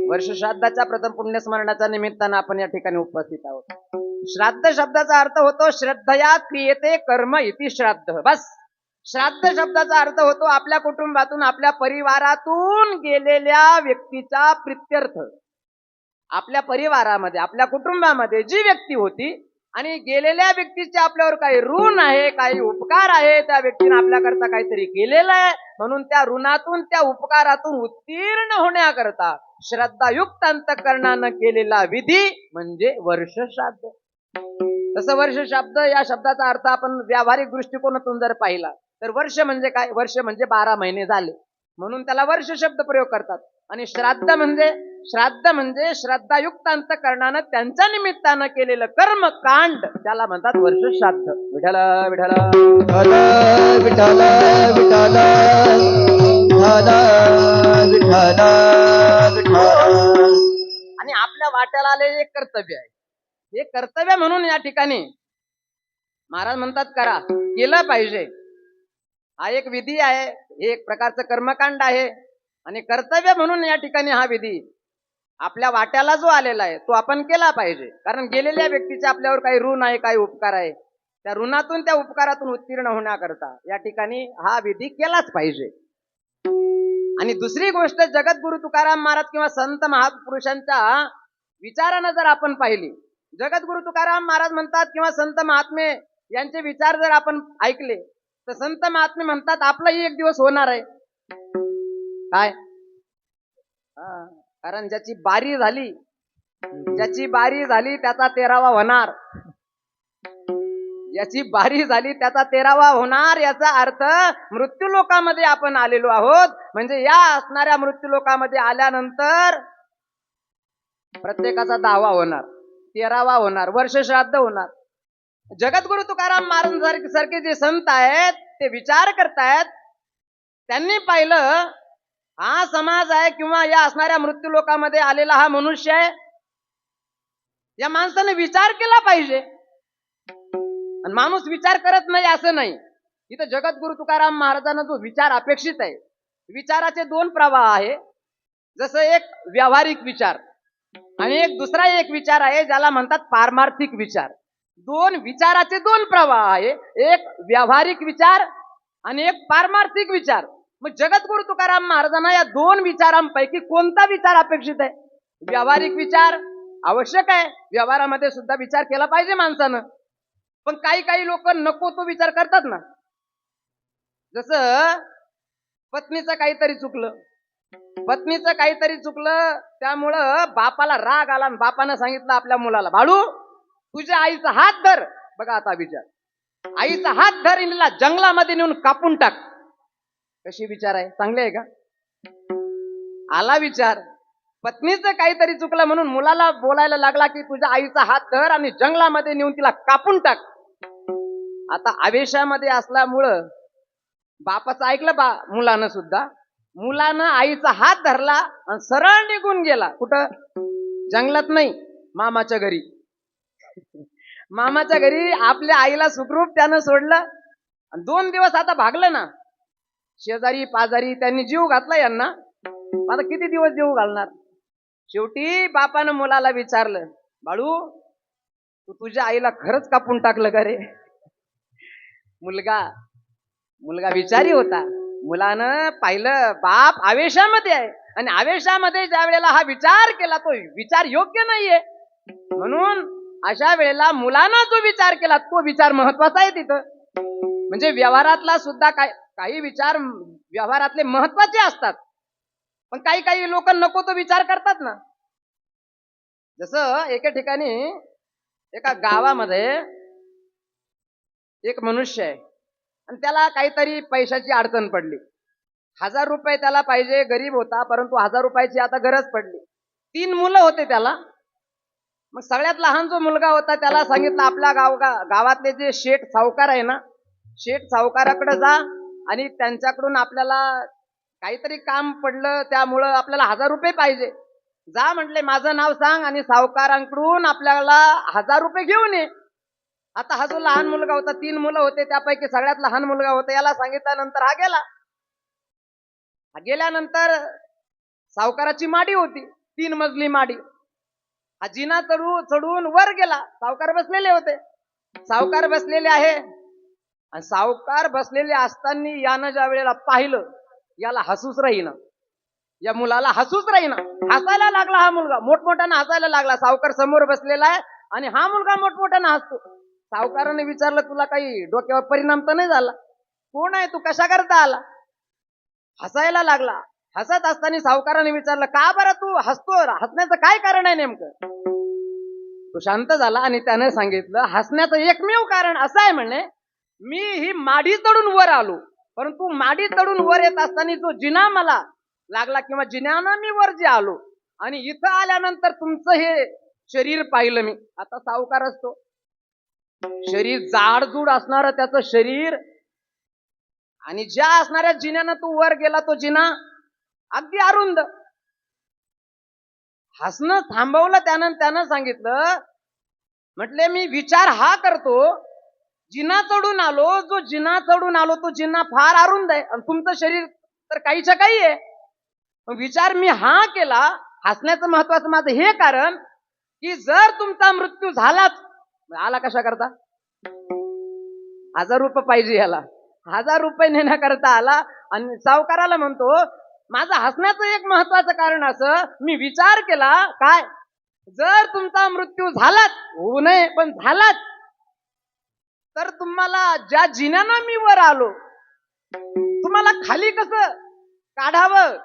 वर्ष श्राद्धाच्या प्रथम पुण्यस्मरणाच्या निमित्तानं आपण या ठिकाणी उपस्थित आहोत. श्राद्ध शब्दाचा अर्थ होतो श्रद्धया क्रियते कर्म इति श्राद्ध. बस, श्राद्ध शब्दाचा अर्थ होतो आपल्या कुटुंबातून, आपल्या परिवारातून गेलेल्या व्यक्तीचा प्रित्यर्थ. आपल्या परिवारामध्ये, आपल्या कुटुंबामध्ये जी व्यक्ती होती आणि गेलेल्या व्यक्तीचे आपल्यावर काही ऋण आहे, काही उपकार आहे, त्या व्यक्तीने आपल्याकरता काहीतरी केलेलं आहे, म्हणून त्या ऋणातून, त्या उपकारातून उत्तीर्ण होण्याकरता श्रद्धायुक्त अंतःकरणानं केलेला विधी म्हणजे वर्ष श्राद्ध. तसं वर्ष श्राद्ध या शब्दाचा अर्थ आपण व्यावहारिक दृष्टिकोनातून जर पाहिला तर वर्ष म्हणजे काय, वर्ष म्हणजे 12 महिने झाले, म्हणून त्याला वर्ष शब्द प्रयोग करतात. आणि श्राद्ध म्हणजे श्रद्धायुक्त अंतःकरणानं त्यांच्या निमित्तानं केलेलं कर्मकांड, त्याला म्हणतात वर्ष श्राद्ध. विठ्ठल विठ्ठल विठ्ठल विठ्ठल विठ्ठल विठ्ठल. आणि आपल्या वाट्याला आलेले एक कर्तव्य आहे. हे कर्तव्य म्हणून या ठिकाणी महाराज म्हणतात करा, केलं पाहिजे. हा एक विधी आहे, हे एक प्रकारचं कर्मकांड आहे, आणि कर्तव्य म्हणून या ठिकाणी हा विधी आपल्या वाट्याला जो आलेला आहे तो आपण केला पाहिजे. कारण गेलेल्या व्यक्तीचे आपल्यावर काही ऋण आहे, काही उपकार आहे, त्या ऋणातून, त्या उपकारातून उत्तीर्ण होण्याकरता या ठिकाणी हा विधी केलाच पाहिजे. आणि दुसरी गोष्ट, जगद्गुरु तुकाराम महाराज किंवा संत महापुरुषांच्या विचारानं जर आपण पाहिली, जगद्गुरु तुकाराम महाराज म्हणतात किंवा संत महात्मे यांचे विचार जर आपण ऐकले तर संत महात्मे म्हणतात आपलाही एक दिवस होणार आहे. काय, कारण ज्याची बारी झाली ज्याची बारी झाली त्याचा 13वा होणार. याची बारी झाली त्याचा 13वा होणार. याचा अर्थ मृत्यू लोकामध्ये आपण आलेलो आहोत. म्हणजे या असणाऱ्या मृत्यू लोकामध्ये आल्यानंतर प्रत्येकाचा 10वा होणार, 13वा होणार, वर्ष श्राद्ध होणार. जगद्गुरु तुकाराम महाराज सारखे जे संत आहेत ते विचार करतायत. त्यांनी पाहिलं हा समाज आहे किंवा या असणाऱ्या मृत्यू लोकामध्ये आलेला हा मनुष्य आहे. या माणसाने विचार केला पाहिजे. आणि माणूस विचार करत नाही असं नाही. इथं जगद्गुरु तुकाराम महाराजांना जो विचार अपेक्षित आहे, विचाराचे 2 प्रवाह आहे. जसं एक व्यावहारिक विचार आणि एक दुसरा एक विचार आहे ज्याला म्हणतात पारमार्थिक विचार. 2 विचाराचे 2 प्रवाह आहे. एक व्यावहारिक विचार आणि एक पारमार्थिक विचार. मग जगद्गुरु तुकाराम महाराजांना या 2 विचारांपैकी कोणता विचार अपेक्षित आहे? व्यावहारिक विचार आवश्यक आहे. व्यवहारामध्ये सुद्धा विचार केला पाहिजे माणसानं. पण काही लोक नको तो विचार करतात ना. जसं पत्नीचं काहीतरी चुकलं, त्यामुळं बापाला राग आला आणि बापानं सांगितलं आपल्या मुलाला, बाळू तुझ्या आईचा हात धर. बघा आता विचार, आईचा हात धर हिला जंगलामध्ये नेऊन कापून टाक. कशी विचार आहे? चांगले आहे का? आला विचार. पत्नीचं काहीतरी चुकलं म्हणून मुलाला बोलायला लागला की तुझ्या आईचा हात धर आणि जंगलामध्ये नेऊन तिला कापून टाक. आता आवेशामध्ये असल्यामुळं बापाचं ऐकलं मुलानं सुद्धा. मुलानं आईचा हात धरला आणि सरळ निघून गेला. कुठं? जंगलात नाही, मामाच्या घरी. मामाच्या घरी आपल्या आईला सुखरूप त्यानं सोडलं. 2 दिवस आता भागलं ना. शेजारी पाजारी त्यांनी जीव घातला यांना. आता किती दिवस जीव घालणार? शेवटी बापानं मुलाला विचारलं, बाळू तू तुझ्या आईला खरंच कापून टाकलं का रे? मुलगा विचारी होता. मुलानं पाहिलं बाप आवेशामध्ये आहे आणि आवेशामध्ये ज्या वेळेला हा विचार केला तो विचार योग्य नाहीये. म्हणून अशा वेळेला मुलानं जो विचार केला तो विचार महत्वाचा आहे तिथं. म्हणजे व्यवहारातला सुद्धा काही विचार व्यवहारातले महत्वाचे असतात. पण काही लोक नको तो विचार करतात ना. जसं एका ठिकाणी एका गावामध्ये एक मनुष्य आहे आणि त्याला काहीतरी पैशाची अडचण पडली. 1000 रुपये त्याला पाहिजे. गरीब होता परंतु 1000 रुपयाची आता गरज पडली. 3 मुलं होते त्याला. मग सगळ्यात लहान जो मुलगा होता त्याला सांगितलं आपल्या गावातले जे शेठ सावकार आहे ना, शेठ सावकाराकडे जा आणि त्यांच्याकडून आपल्याला काहीतरी काम पडलं त्यामुळं आपल्याला 1000 रुपये पाहिजे. जा म्हटले, माझं नाव सांग आणि सावकारांकडून आपल्याला 1000 रुपये घेऊन ये. आता हा जो लहान मुलगा होता, 3 मुलं होते त्यापैकी सगळ्यात लहान मुलगा होता. याला सांगितल्यानंतर हा गेला. गेल्यानंतर सावकाराची माडी होती, 3 मजली माडी. हा जिना चढून वर गेला. सावकार बसलेले होते. सावकार बसलेले आहे आणि सावकार बसलेले असताना यानं ज्या वेळेला पाहिलं याला हसूच राहीना, या मुलाला हसूच राहीना. हसायला लागला हा मुलगा, मोठमोठ्यानं हसायला लागला. सावकार समोर बसलेला आहे आणि हा मुलगा मोठमोठ्यानं हसतो. सावकाराने विचारलं, तुला काही डोक्यावर परिणाम तर नाही झाला? कोण आहे तू, कशा करता आला? हसायला लागला. हसत असताना सावकाराने विचारलं, का बरं तू हसतो? हसण्याचं काय कारण आहे नेमकं? तो शांत झाला आणि त्याने सांगितलं, हसण्याचं एकमेव कारण असं आहे म्हणे, मी ही माडी चढून वर आलो, परंतु माडी चढून वर येत असताना जो जिना मला लागला किंवा जिन्यानं मी वर जे आलो आणि इथं आल्यानंतर तुमचं हे शरीर पाहिलं मी. आता सावकार असतो, शरीर जाडजूड असणार त्याचं शरीर आणि ज्या असणाऱ्या जिन्यानं तू वर गेला तो जिना अगदी अरुंद. हसणं थांबवलं त्यानं सांगितलं, म्हटले मी विचार हा करतो, जिना चढून आलो, जो जिना चढून आलो तो जिना फार अरुंद आहे आणि तुमचं शरीर तर काहीच्या काही आहे. विचार मी हा केला. हसण्याचं महत्वाचं माझं हे कारण की जर तुमचा मृत्यू झालाच, आला कशा करता? 1000 रुपये पाहिजे याला. 1000 रुपये नेण्याकरता आला आणि सावकाराला म्हणतो, माझं हसण्याचं एक महत्वाचं कारण असं, मी विचार केला काय, जर तुमचा मृत्यू झालाच, होऊ नये पण झालाच, तर तुम्हाला ज्या जिन्यानं मी वर आलो तुम्हाला खाली कसं काढावं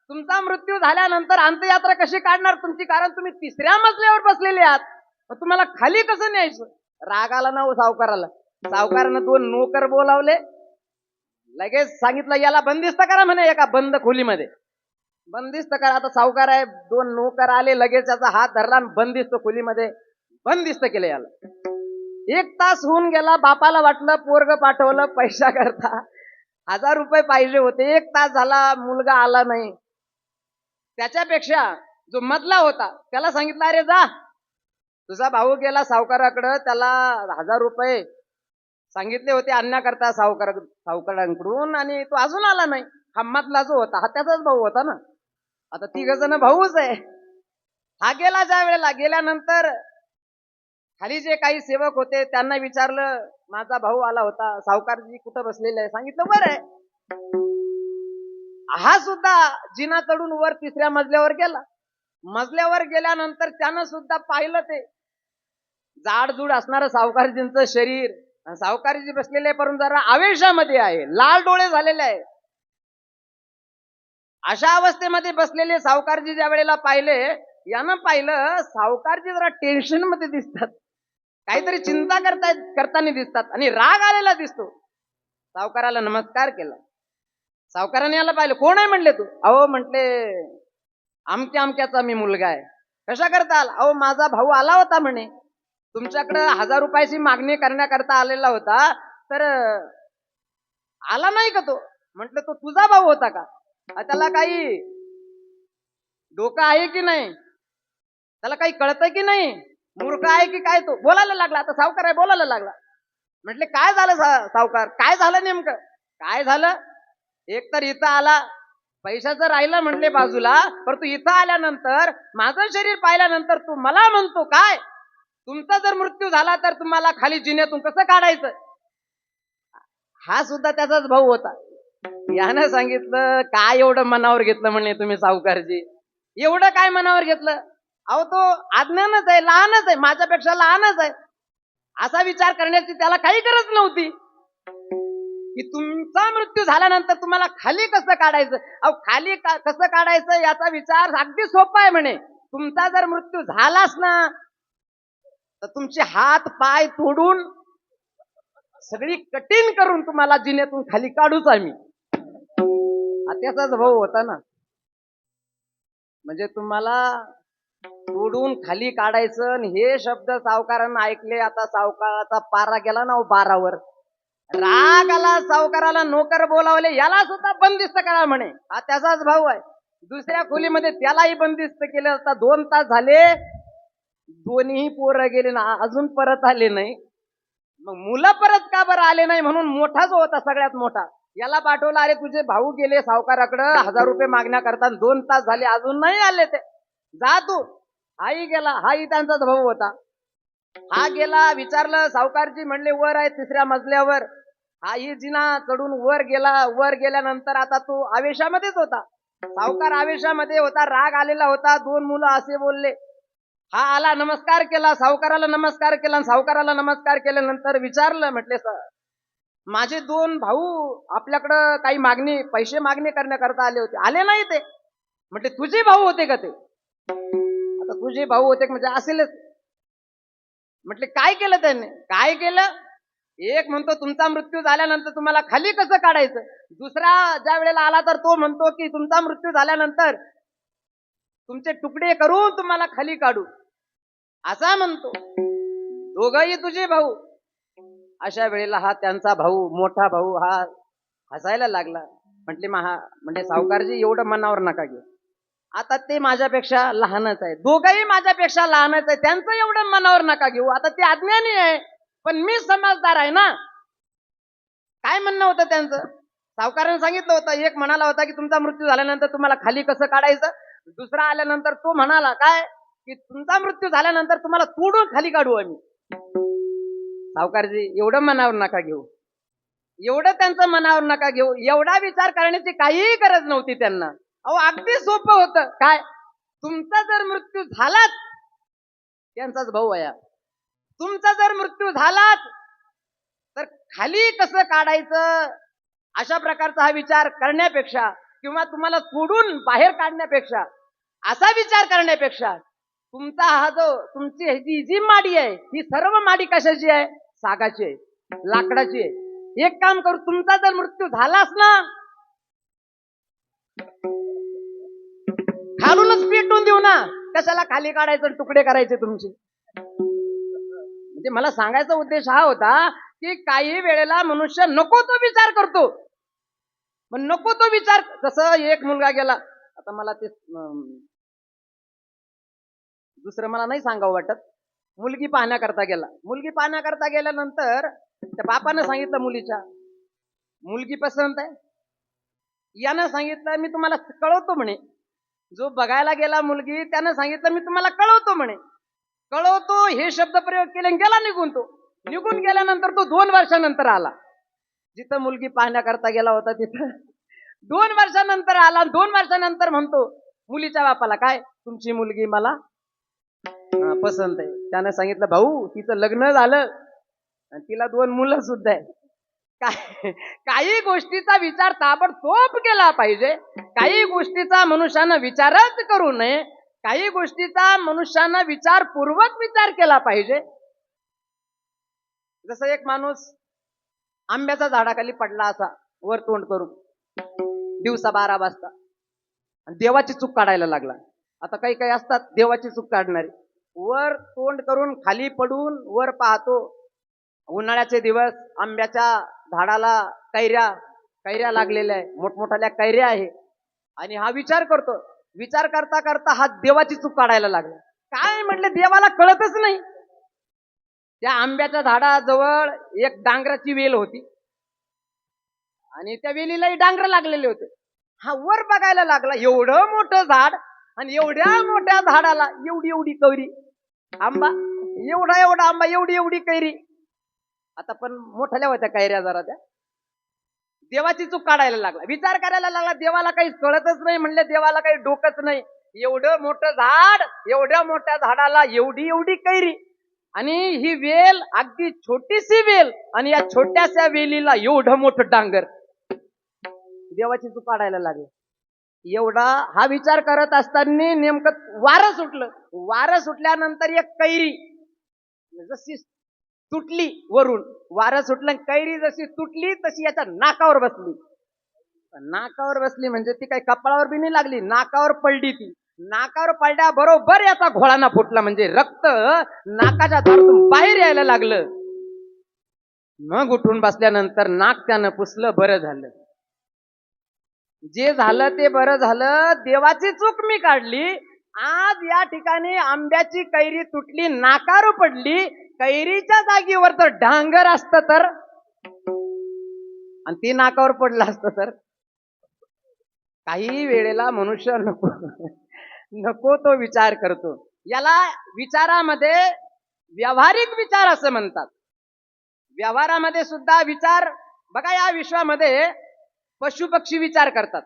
तुमचा मृत्यू झाल्यानंतर अंत्ययात्रा कशी काढणार तुमची? कारण तुम्ही 3ऱ्या मजल्यावर बसलेले आहात, मग तुम्हाला खाली कसं न्यायचं? राग आला ना सावकाराला. सावकारानं 2 नोकर बोलावले, लगेच सांगितलं याला बंदिस्त करा म्हणे एका बंद खोलीमध्ये. बंदिस्त करा. आता सावकार आहे, 2 नोकर आले, लगेच त्याचा हात धरला आणि बंदिस्त खोलीमध्ये बंदिस्त केलं याला. 1 तास होऊन गेला. बापाला वाटलं पोरग पाठवलं पैसा करता, 1000 रुपये पाहिजे होते. 1 तास झाला, मुलगा आला नाही. त्याच्यापेक्षा जो मधला होता त्याला सांगितलं, अरे जा, तुझा भाऊ गेला सावकाराकडं, त्याला 1000 रुपये सांगितले होते आणण्याकरता सावकारांकडून, आणि तो अजून आला नाही. हा मधला जो होता हा त्याचाच भाऊ होता ना. आता 3 जण भाऊच आहे. हा गेला, ज्या वेळेला गेल्यानंतर खाली जे काही सेवक होते त्यांना विचारलं, माझा भाऊ आला होता, सावकारजी कुठं बसलेले आहे? सांगितलं बरं आहे. हा सुद्धा जिना चढून वर 3ऱ्या मजल्यावर गेला. मजल्यावर गेल्यानंतर त्यानं सुद्धा पाहिलं ते जाडजूड असणारं सावकारजींचं शरीर. सावकारजी बसलेले परंतु जरा आवेशामध्ये आहे, लाल डोळे झालेले आहे. अशा अवस्थेमध्ये बसलेले सावकारजी ज्या वेळेला पाहिले, यानं पाहिलं सावकारजी जरा टेन्शन मध्ये दिसतात, काहीतरी चिंता करताना दिसतात आणि राग आलेला दिसतो. सावकाराला नमस्कार केला. सावकाराने याला पाहिलं, कोण आहे म्हणले तू? अहो म्हटले, अमक्या अमक्याचा मी मुलगा आहे. कशा करता आला? अहो माझा भाऊ आला होता म्हणे, तुमच्याकडे 1000 रुपयाची मागणी करण्याकरता आलेला होता, तर आला नाही का तो? म्हटलं तो तुझा भाऊ होता का? त्याला काही डोकं आहे की नाही? त्याला काही कळतं की नाही? मूर्ख आहे की काय? तो बोलायला लागला. आता सावकार आहे, बोलायला लागला. म्हटले काय झालं सावकार, काय झालं नेमकं? काय झालं? एक तर इथं आला, पैशाचं राहिलं म्हटले बाजूला, परंतु इथं आल्यानंतर माझं शरीर पाहिल्यानंतर तू मला म्हणतो काय, तुमचा जर मृत्यू झाला तर तुम्हाला खाली जिन्यातून कसं काढायचं? हा सुद्धा त्याचाच भाऊ होता. यानं सांगितलं, काय एवढं मनावर घेतलं म्हणे तुम्ही सावकारजी? एवढं काय मनावर घेतलं? अहो तो अज्ञानच आहे, लहानच आहे, माझ्यापेक्षा लहानच आहे. असा विचार करण्याची त्याला काही गरज नव्हती की तुमचा मृत्यू झाल्यानंतर तुम्हाला खाली कसं काढायचं. अहो खाली कसं काढायचं याचा विचार अगदी सोपा आहे म्हणे. तुमचा जर मृत्यू झालाच ना, तर तुमचे हात पाय तोडून सगळी कठीण करून तुम्हाला जिन्यातून खाली काढूच आम्ही. त्याचाच भाऊ होता ना. म्हणजे तुम्हाला तोडून खाली काढायचं. आणि हे शब्द सावकारांना ऐकले. आता सावकाराचा पारा गेला ना 12वर. राग आला सावकाराला. नोकर बोलावले, याला सुद्धा बंदिस्त करा म्हणे. हा त्याचाच भाऊ आहे. दुसऱ्या खोलीमध्ये त्यालाही बंदिस्त केलं. आता 2 तास झाले, दोन्ही पोरं गेले ना, अजून परत आले नाही. मग मुलं परत का बरं आले नाही? म्हणून मोठा जो होता सगळ्यात मोठा, याला पाठवला, अरे तुझे भाऊ गेले सावकाराकडं 1000 रुपये मागण्याकरता, 2 तास झाले अजून नाही आले ते, जा तू. हाही गेला. हाही त्यांचाच भाऊ होता. हा गेला, विचारलं, सावकारजी म्हणले वर आहे 3ऱ्या मजल्यावर. हाही जिना चढून वर गेला. वर गेल्यानंतर आता तो आवेशामध्येच होता. सावकार आवेशामध्ये होता, राग आलेला होता. 2 मुलं असे बोलले. हा आला, नमस्कार केला, सावकाराला नमस्कार केला. सावकाराला नमस्कार केल्यानंतर विचारलं, म्हटले सर माझे 2 भाऊ आपल्याकडं काही पैसे मागणी करण्याकरता आले होते, आले नाही ते. म्हटले तुझे भाऊ होते का ते? आता तुझे भाऊ होते म्हणजे असेलच. म्हटले काय केलं त्यांनी? काय केलं? एक म्हणतो तुमचा मृत्यू झाल्यानंतर तुम्हाला खाली कसं काढायचं. दुसरा ज्या वेळेला आला तर तो म्हणतो की तुमचा मृत्यू झाल्यानंतर तुमचे तुकडे करून तुम्हाला खाली काढू, असा म्हणतो. दोघंही तुझे भाऊ. अशा वेळेला हा त्यांचा भाऊ, मोठा भाऊ, हा हसायला लागला. म्हणजे सावकारजी एवढं मनावर नका घेऊ. आता ते माझ्यापेक्षा लहानच आहे, दोघंही माझ्यापेक्षा लहानच आहे, त्यांचं एवढं मनावर नका घेऊ. आता ते अज्ञानी आहे, पण मी समजदार आहे ना. काय म्हणणं होतं त्यांचं? सावकाराने सांगितलं होतं, एक म्हणाला होता की तुमचा मृत्यू झाल्यानंतर तुम्हाला खाली कसं काढायचं. दुसरा आल्यानंतर तो म्हणाला काय की तुमचा मृत्यू झाल्यानंतर तुम्हाला तोडून खाली काढू आम्ही. सावकारजी एवढं मनावर नका घेऊ, एवढं त्यांचं मनावर नका घेऊ. एवढा विचार करण्याची काहीही गरज नव्हती त्यांना. अहो अगदी सोपं होतं. काय? तुमचा जर मृत्यू झालाच, त्यांचाच भाऊ आहे, तुमचा जर मृत्यू झालाच तर खाली कसं काढायचं अशा प्रकारचा हा विचार करण्यापेक्षा किंवा तुम्हाला सोडून बाहेर काढण्यापेक्षा, असा विचार करण्यापेक्षा, तुमचा हा जो तुमची ही जी माडी आहे, ही सर्व माडी कशाची आहे? सागाची आहे, लाकडाची आहे. एक काम करू, तुमचा जर मृत्यू झालाच ना, खालूनच पेटून देऊ ना. कशाला खाली काढायचं, तुकडे करायचे तुमचे? म्हणजे मला सांगायचा उद्देश हा होता की काही वेळेला मनुष्य नको तो विचार करतो. पण नको तो विचार, जसं एक मुलगा गेला, आता मला ते दुसरं मला नाही सांगावं वाटत, मुलगी पाहण्याकरता गेला. मुलगी पाहण्याकरता गेल्यानंतर त्या बापानं सांगितलं मुलीच्या, मुलगी पसंत आहे. यानं सांगितलं मी तुम्हाला कळवतो म्हणे. जो बघायला गेला मुलगी, त्यानं सांगितलं मी तुम्हाला कळवतो म्हणे. कळवतो हे शब्द प्रयोग केले, गेला निघून. तो निघून गेल्यानंतर तो 2 वर्षानंतर आला. जिथं मुलगी पाहण्याकरता गेला होता तिथं 2 वर्षानंतर आला. 2 वर्षानंतर म्हणतो मुलीच्या बापाला, काय तुमची मुलगी मला पसंत आहे. त्यानं सांगितलं भाऊ तिचं लग्न झालं आणि तिला 2 मुलं सुद्धा आहे. काही गोष्टीचा विचार ताबडतोब केला पाहिजे. काही गोष्टीचा मनुष्यानं विचारच करू नये. काही गोष्टीचा मनुष्यानं विचारपूर्वक विचार केला पाहिजे. जसं एक माणूस आंब्याच्या झाडाखाली पडला असा, वर तोंड करून, दिवसा 12 वाजता, आणि देवाची चूक काढायला लागला. आता काही काही असतात देवाची चूक काढणारे, वर तोंड करून खाली पडून वर पाहतो. उन्हाळ्याचे दिवस, आंब्याच्या झाडाला कैऱ्या लागलेल्या आहे, मोठमोठ्या कैऱ्या आहे. आणि हा विचार करतो. विचार करता करता हा देवाची चूक काढायला लागला. काय म्हटलं, देवाला कळतच नाही. त्या आंब्याच्या झाडाजवळ एक डांगराची वेल होती आणि त्या वेलीलाही डांगर लागलेले होते. हा वर बघायला लागला, एवढं मोठं झाड आणि एवढ्या मोठ्या झाडाला एवढी एवढी कैरी आंबा, एवढा आंबा, एवढी एवढी कैरी. आता पण मोठ्या होत्या कैऱ्या जरा त्या. देवाची चूक काढायला लागला, विचार करायला लागला. देवाला काही कळतच नाही. म्हणले देवाला काही डोकंच नाही. एवढं मोठं झाड, एवढ्या मोठ्या झाडाला एवढी एवढी कैरी, आणि ही वेल अगदी छोटीशी वेल, आणि या छोट्याशा वेलीला एवढं मोठं डांगर. देवाची चूक काढायला लागली. एवढा हा विचार करत असताना नेमकं वारं सुटलं. वारं सुटल्यानंतर एक कैरी जशी तुटली, वरून वारं सुटलं, कैरी जशी तुटली तशी याच्या नाकावर बसली. नाकावर बसली म्हणजे ती काही कपाळावर बी नाही लागली, नाकावर पडली. ती नाकावर पडल्या बरोबर याचा घोळाना फुटला, म्हणजे रक्त नाकाच्या दारातून बाहेर यायला लागलं. मग उठून बसल्यानंतर नाक त्यानं पुसलं, बरं झालं. जे झालं ते बरं झालं. देवाची चूक मी काढली. आज या ठिकाणी आंब्याची कैरी तुटली, नाकावर पडली. कैरीच्या जागेवर तर डांगर असतं तर, आणि ती नाकावर पडलं असतं तर. काही वेळेला मनुष्य नको तो विचार करतो. याला विचारामध्ये व्यावहारिक विचार असं म्हणतात. व्यवहारामध्ये सुद्धा विचार बघा, या विश्वामध्ये पशु पक्षी विचार करतात.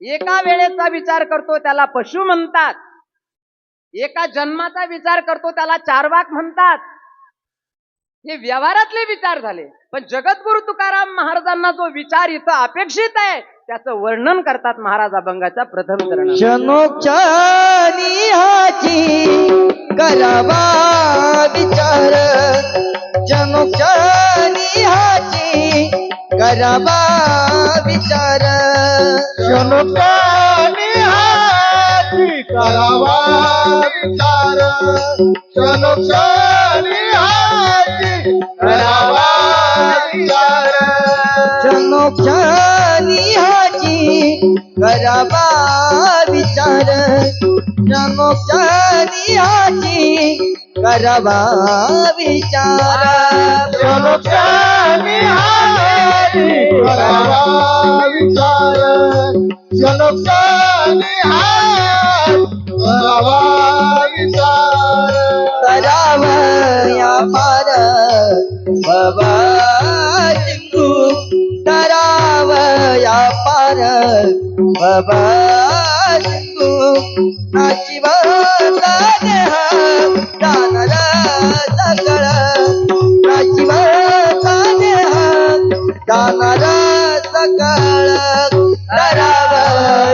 एका वेळेचा विचार करतो त्याला पशु म्हणतात. एका जन्माचा विचार करतो त्याला चार्वाक म्हणतात. हे व्यवहारातले विचार झाले. पण जगद्गुरु तुकाराम महाराजांना जो विचार इथं अपेक्षित आहे त्याचं वर्णन करतात महाराज अभंगाच्या प्रथम चरणात. जनोक्षानी हाची करावा विचार, जनोक्षानी हाची करावा विचार, जनोक्षानी हाची करावा विचार, जनोक्षानी हाची करावा विचार, जनोक्षानी हाची करावा विचार, जनोक्षानी हाची करावा विचार, जनोक्षानी हाची करावा विचार, जनोक्षानी हाची करावा विचार, करावया पार बाबा सिंधू, करावया पार बाबा सिंधू, नाचिव देह जाणार सकळ, नाचिव देह जाणार सकळ, करावया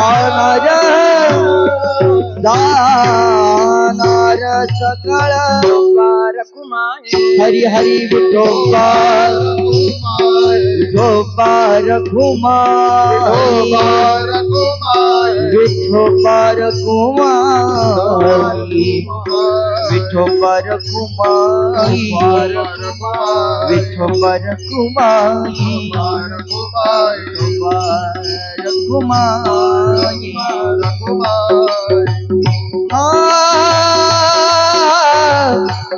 जाणार जाणार सकाळ रखुमाई हरी हरी विठोबा विठोबा रखुमाई विठोबा रखुमाई विठोबा रखुमाई विठोबा रखुमाई रखुमाई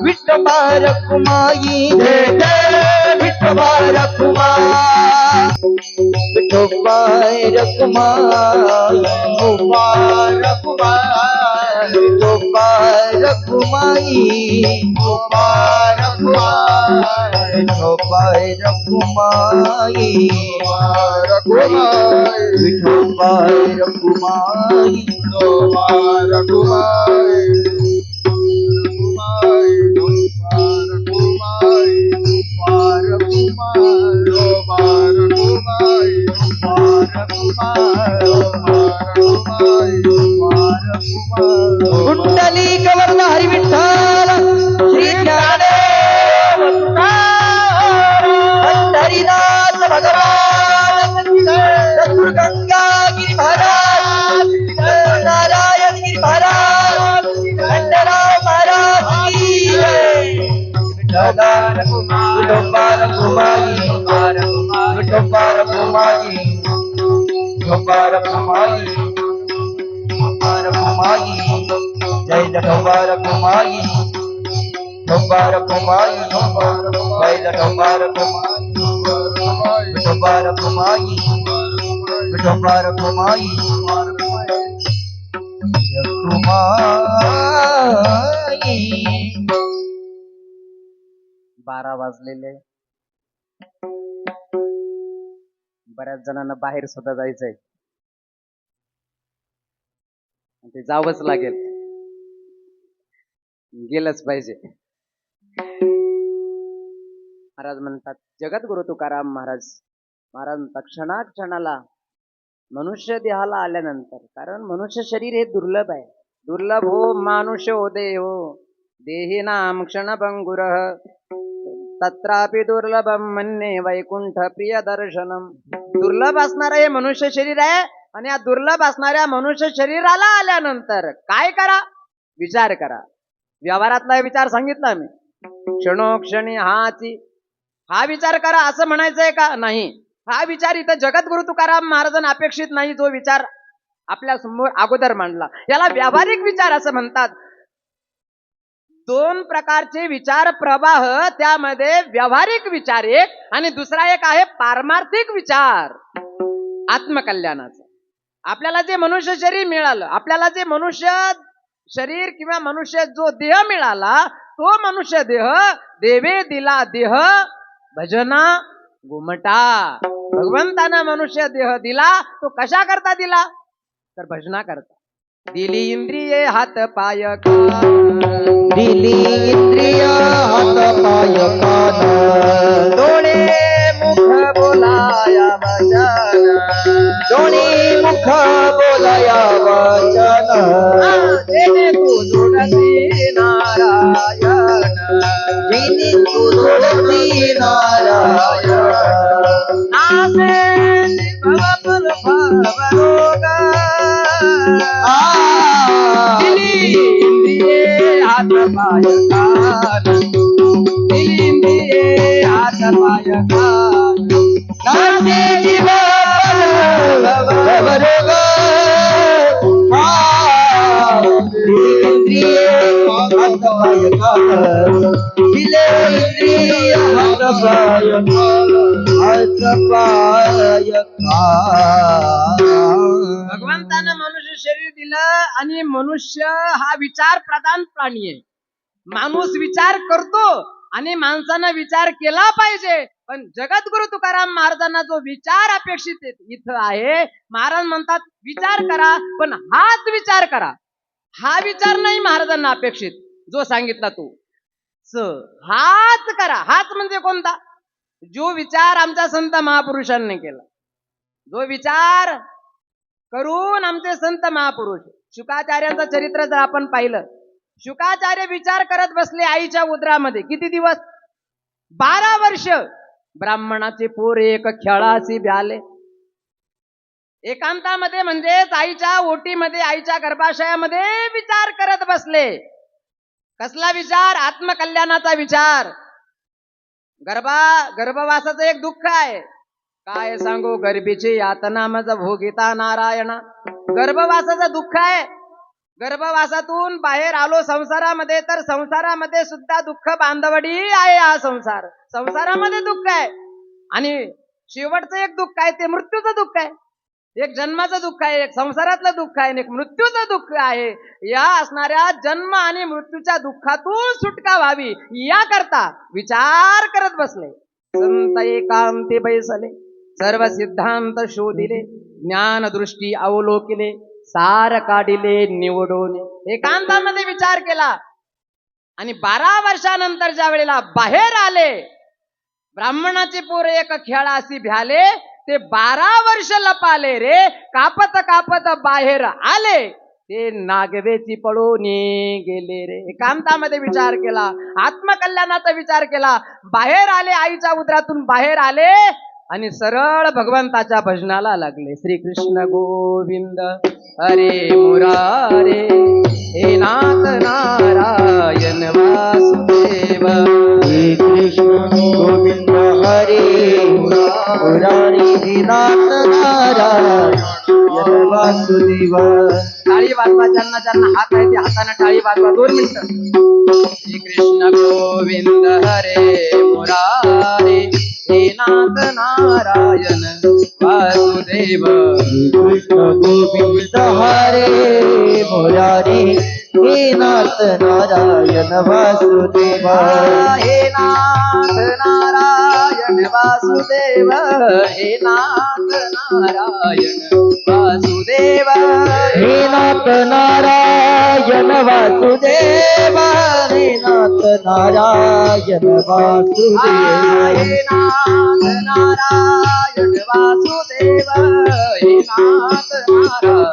विठोबा रखुमाई जय जय विठोबा रखुमाई विठोबा रखुमाई विठोबा रखुमाई विठोबा रखुमाई विठोबा रखुमाई विठोबा रखुमाई विठोबा रखुमाई कुंडली कवरला हरी विठ्ठल श्री ज्ञानदेव पंढरीनाथ भगवान गंगा गिरी महाराज नारायण गिरी महाराज खंडराव महाराज की जय विठोबा रखुमाई विठोबा रखुमाई विठोबा रखुमाई रखुमाई जय विठोबा रखुमाई विठोबा रखुमाई जय विठोबा रखुमाई विठोबा रखुमाई विठोबा रखुमाई रखुमाई 12 वाजलेले. बऱ्याच जणांना बाहेर सुद्धा जायचंय, ते जावंच लागेल, गेलंच पाहिजे. महाराज म्हणतात, जगद्गुरु तुकाराम महाराज म्हणतात, क्षणाक्षणाला मनुष्य देहाला आल्यानंतर, कारण मनुष्य शरीर हे दुर्लभ आहे. दुर्लभ हो मानुष हो देहो देही नाम क्षणभंगुर तत्रापि दुर्लभम मन्ये वैकुंठ प्रिय दर्शनम. दुर्लभ असणारं हे मनुष्य शरीर आहे, आणि या दुर्लभ असणाऱ्या मनुष्य शरीराला आल्यानंतर काय करा? विचार करा. व्यवहारातला विचार सांगितला मी, क्षणोक्षणी हा विचार करा असं म्हणायचंय का? नाही. हा विचार इथं जगद्गुरु तुकाराम महाराजांना अपेक्षित नाही. जो विचार आपल्या समोर अगोदर मांडला याला व्यावहारिक विचार असं म्हणतात. 2 प्रकारचे विचार प्रवाह, त्यामध्ये व्यावहारिक विचार एक आणि दुसरा एक आहे पारमार्थिक विचार आत्मकल्याणाचा. आपल्याला जे मनुष्य शरीर मिळालं, आपल्याला जे मनुष्य शरीर किंवा मनुष्य जो देह मिळाला, तो मनुष्य देह देवे दिला देह भजना गुमटा. भगवंतानं मनुष्य देह दिला, तो कशा करता दिला? तर भजना करता. दिली इंद्रिये हात पाय कान, दिली इंद्रिय हात पाय कान, डोळे मुख बोलाया वचन, डोळे मुख बोलाया वचन, जेणे तू जोडसी नारायण, जेणे तू जोडसी नारायण, नासे भवफल भवरोग. दिली इंद्रिये हात पाय कान, दिली इंद्रिये हात पाय कान, नासे जीव भवरोग. इंद्रिय हात पाय कान, दिले इंद्रिय हात पाय हात पाय कान. भगवंतानं मनुष्य शरीर दिलं, आणि मनुष्य हा विचार प्रधान प्राणी आहे. माणूस विचार करतो, आणि माणसानं विचार केला पाहिजे. पण जगद्गुरु तुकाराम महाराजांना जो विचार अपेक्षित इथं आहे, महाराज म्हणतात विचार करा, पण हाच विचार करा. हा विचार नाही महाराजांना अपेक्षित जो सांगितला तो, हाच करा. हाच म्हणजे कोणता? जो विचार आमच्या संत महापुरुषांनी केला, जो विचार करून आमचे संत महापुरुष शुकाचार्यांचं चरित्र जर आपण पाहिलं, शुकाचार्य विचार करत बसले आईच्या उदरामध्ये किती दिवस? 12 वर्ष. ब्राह्मणाचे पोर एक खेळाशी भ्याले. एकांतामध्ये म्हणजेच आईच्या ओटीमध्ये, आईच्या गर्भाशयामध्ये विचार करत बसले. कसला विचार? आत्मकल्याणाचा विचार. गर्भवासाचं एक दुःख आहे. काय सांगू गर्भीची यातना मज भोगिता नारायणा. गर्भवासाचं दुःख आहे. गर्भवासातून बाहेर आलो संसारामध्ये, तर संसारामध्ये सुद्धा दुःख बांधवडी आहे. हा संसारामध्ये दुःख आहे. आणि शेवटचं एक दुःख आहे ते मृत्यूचं दुःख आहे. एक जन्माचं दुःख आहे, एक संसारातलं दुःख आहे, एक मृत्यूचं दुःख आहे. या असणाऱ्या जन्म आणि मृत्यूच्या दुःखातून सुटका व्हावी याकरता विचार करत बसले. संत एकांती बैसले, सर्व सिद्धांत शोधिले, ज्ञान दृष्टी अवलोकिले, सार काढिले निवडून. एकांतामध्ये विचार केला आणि 12 वर्षानंतर ज्या वेळेला बाहेर आले, ब्राह्मणाचे पोर एक खेळाशी भ्याले, ते 12 वर्ष लपाले रे. कापत कापत बाहेर आले, ते नागवेची पळून गेले रे. एकांतामध्ये विचार केला, आत्मकल्याणाचा विचार केला. बाहेर आले, आईच्या उदरातून बाहेर आले आणि सरळ भगवंताच्या भजनाला लागले. श्रीकृष्ण गोविंद हरे मुरारे, हे नाथ नारायण वासुदेव. श्री कृष्ण गोविंद हरे मुरारी, हे नाथ नारायण वासुदेव. टाळी वाजवा, ज्यांना ज्यांना हात आहे ते हाताने टाळी वाजवा. 2 मिनिटं. श्री कृष्ण गोविंद हरे मुरारे, हे नाथ नारायण वासुदेव. कृष्ण गोविंद हरे मुरारी, हे नाथ नारायण वासुदेव. हे नाथ नारायण वासुदेव, हे नाथ नारायण वासुदेव. हे नाथ नारायण वासुदेव, हे नाथ नारायण वासुदेव. हे नाथ नारायण वासुदेव, हे नाथ नारायण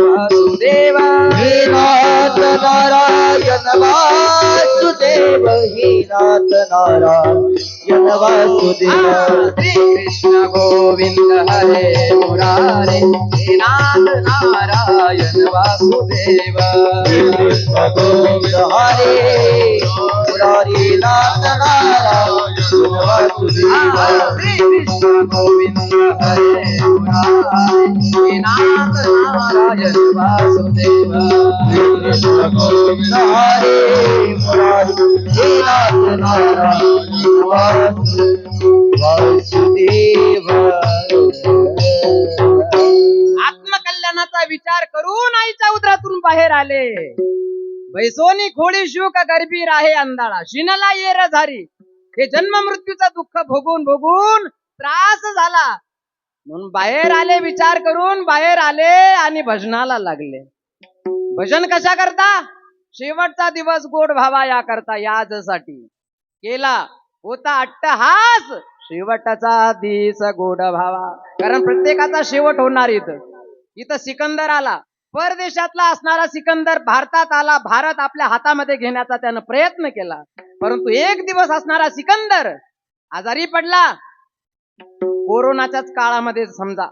वासुदेव. हे नाथ नारायण वासुदेव, हे नाथ नारायण वासुदेव. श्री कृष्ण गोविंद हरे मुरारे, हे नाथ नारायण वासुदेव. कृष्ण गोविंद हरे मुरारी, नाथ नारायण वासुदेव. श्री कृष्ण गोविंद हरे मुरारे, हे नाथ नारायण वासुदेव. कृष्ण गोविंद हरे मुरारी, हे नाथ नारायण वासुदेव. आत्मकल्याणाचा विचार करून आईच्या उदरातून बाहेर आले. बैसोनी खोडी शुक गर्भी राहे अंधाळा, शिनला येर झारी. हे जन्म मृत्यूचं दुःख भोगून भोगून त्रास झाला म्हणून बाहेर आले. विचार करून बाहेर आले आणि भजनाला लागले. भजन कशा करता? शेवटचा दिवस गोड व्हावा या करता, याजसाठी केला होता अट्टहास. शेवटचा दिस गोड व्हावा, कारण प्रत्येकाचा शेवट होणार. इथं सिकंदर आला, परदेशातला असणारा सिकंदर भारतात आला. भारत आपल्या हातामध्ये घेण्याचा त्यानं प्रयत्न केला, परंतु एक दिवस असणारा सिकंदर आजारी पडला. कोरोनाच्याच काळामध्ये, समजा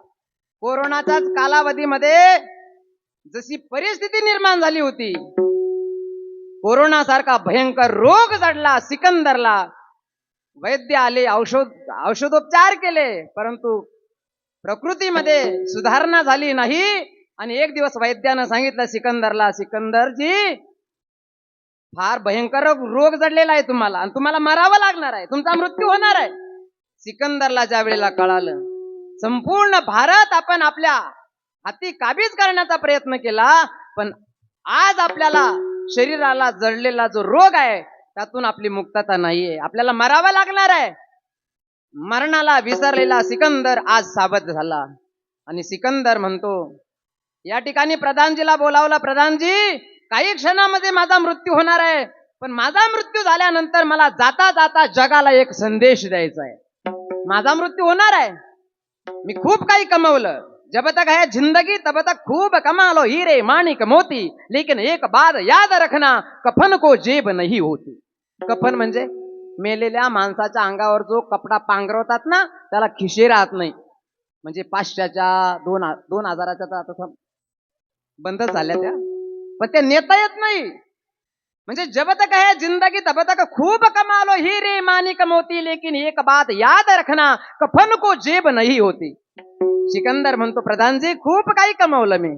कोरोनाच्याच कालावधीमध्ये जशी परिस्थिती निर्माण झाली होती, कोरोना सारखा भयंकर रोग जडला सिकंदरला. वैद्य आले, औषधोपचार केले, परंतु प्रकृतीमध्ये सुधारणा झाली नाही. आणि एक दिवस वैद्यानं सांगितलं सिकंदरला, सिकंदरजी फार भयंकर रोग जडलेला आहे तुम्हाला, आणि तुम्हाला मरावं लागणार आहे, तुमचा मृत्यू होणार आहे. सिकंदरला ज्या वेळेला कळालं, संपूर्ण भारत आपण आपल्या हाती काबीज करण्याचा प्रयत्न केला, पण आज आपल्याला शरीराला जडलेला जो रोग आहे त्यातून आपली मुक्तता नाहीये, आपल्याला मरावं लागणार आहे. मरणाला विसरलेला सिकंदर आज सावध झाला. आणि सिकंदर म्हणतो, या ठिकाणी प्रधानजीला बोलावलं, प्रधानजी काही क्षणामध्ये माझा मृत्यू होणार आहे, पण माझा मृत्यू झाल्यानंतर मला जाता जाता जगाला एक संदेश द्यायचा आहे. माझा मृत्यू होणार आहे, मी खूप काही कमवलं, जब तक है जिंदगी तब तक खूब कमा लो हीरे माणिक मोती, लेकिन एक बात याद रखना, कफन को जेब नहीं होती. कफन म्हणजे मेलेल्या माणसाच्या अंगावर जो कपडा पांघरवतात ना, त्याला खिशे राहत नाही. म्हणजे 500च्या 2000च्या तर आता बंदच झाल्या त्या, पण ते नेता येत नाही. म्हणजे जब तक है जिंदगी तब तक खूब कमा लो हीरे माणिक मोती, लेकिन एक बात याद रखना, कफन को जेब नहीं होती. सिकंदर म्हणतो, प्रधानजी खूप काही कमवलं मी,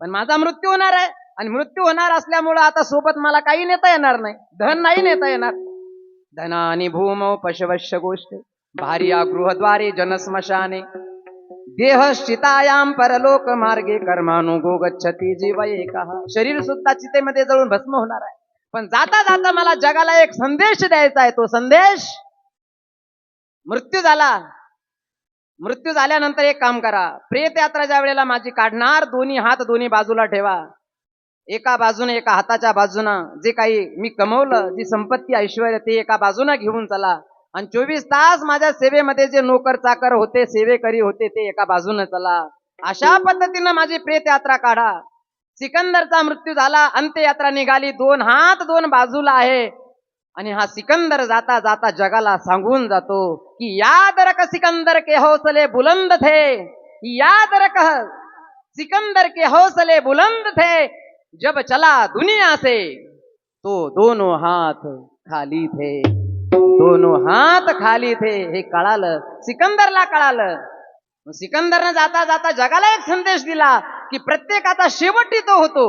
पण माझा मृत्यू होणार आहे, आणि मृत्यू होणार असल्यामुळं आता सोबत मला काही नेता येणार नाही, धन नाही नेता येणार. धनानी भूमौ पशवश्य गोष्ट भार्या गृहद्वारे जनस्मशाने, देह शितायाम परलोक मार्गे कर्मानुगो गच्छति जीव एकः. शरीर सुद्धा चितेमध्ये जळून भस्म होणार आहे, पण जाता जाता मला जगाला एक संदेश द्यायचा आहे. तो संदेश, मृत्यू झाला, मृत्यू झाल्यानंतर एक काम करा, प्रेत यात्रा ज्या वेळेला माझी काढणार, दोन्ही हात दोन्ही बाजूला ठेवा, एका बाजूने एका हाताच्या बाजूनं जे काही मी कमवलं, जी संपत्ती ऐश्वर्य ते एका बाजूने घेऊन चला, आणि 24 तास माझ्या सेवेमध्ये जे नोकर चाकर होते, सेवेकरी होते, ते एका बाजूने चला. अशा पद्धतीनं माझी प्रेत यात्रा काढा. सिकंदरचा मृत्यू झाला, अंत्ययात्रा निघाली, 2 हात 2 बाजूला आहे, आणि हा सिकंदर जाता जाता जगाला सांगून जातो की याद रख सिकंदर के हौसले बुलंद थे, याद रख सिकंदर के हौसले बुलंद थे, जब चला दुनिया से तो दोनों हाथ खाली थे, दोनों हात खाली थे. हे कळालं, सिकंदरला कळालं. सिकंदरनं जाता जाता जगाला एक संदेश दिला की प्रत्येकाचा शेवटी तो होतो,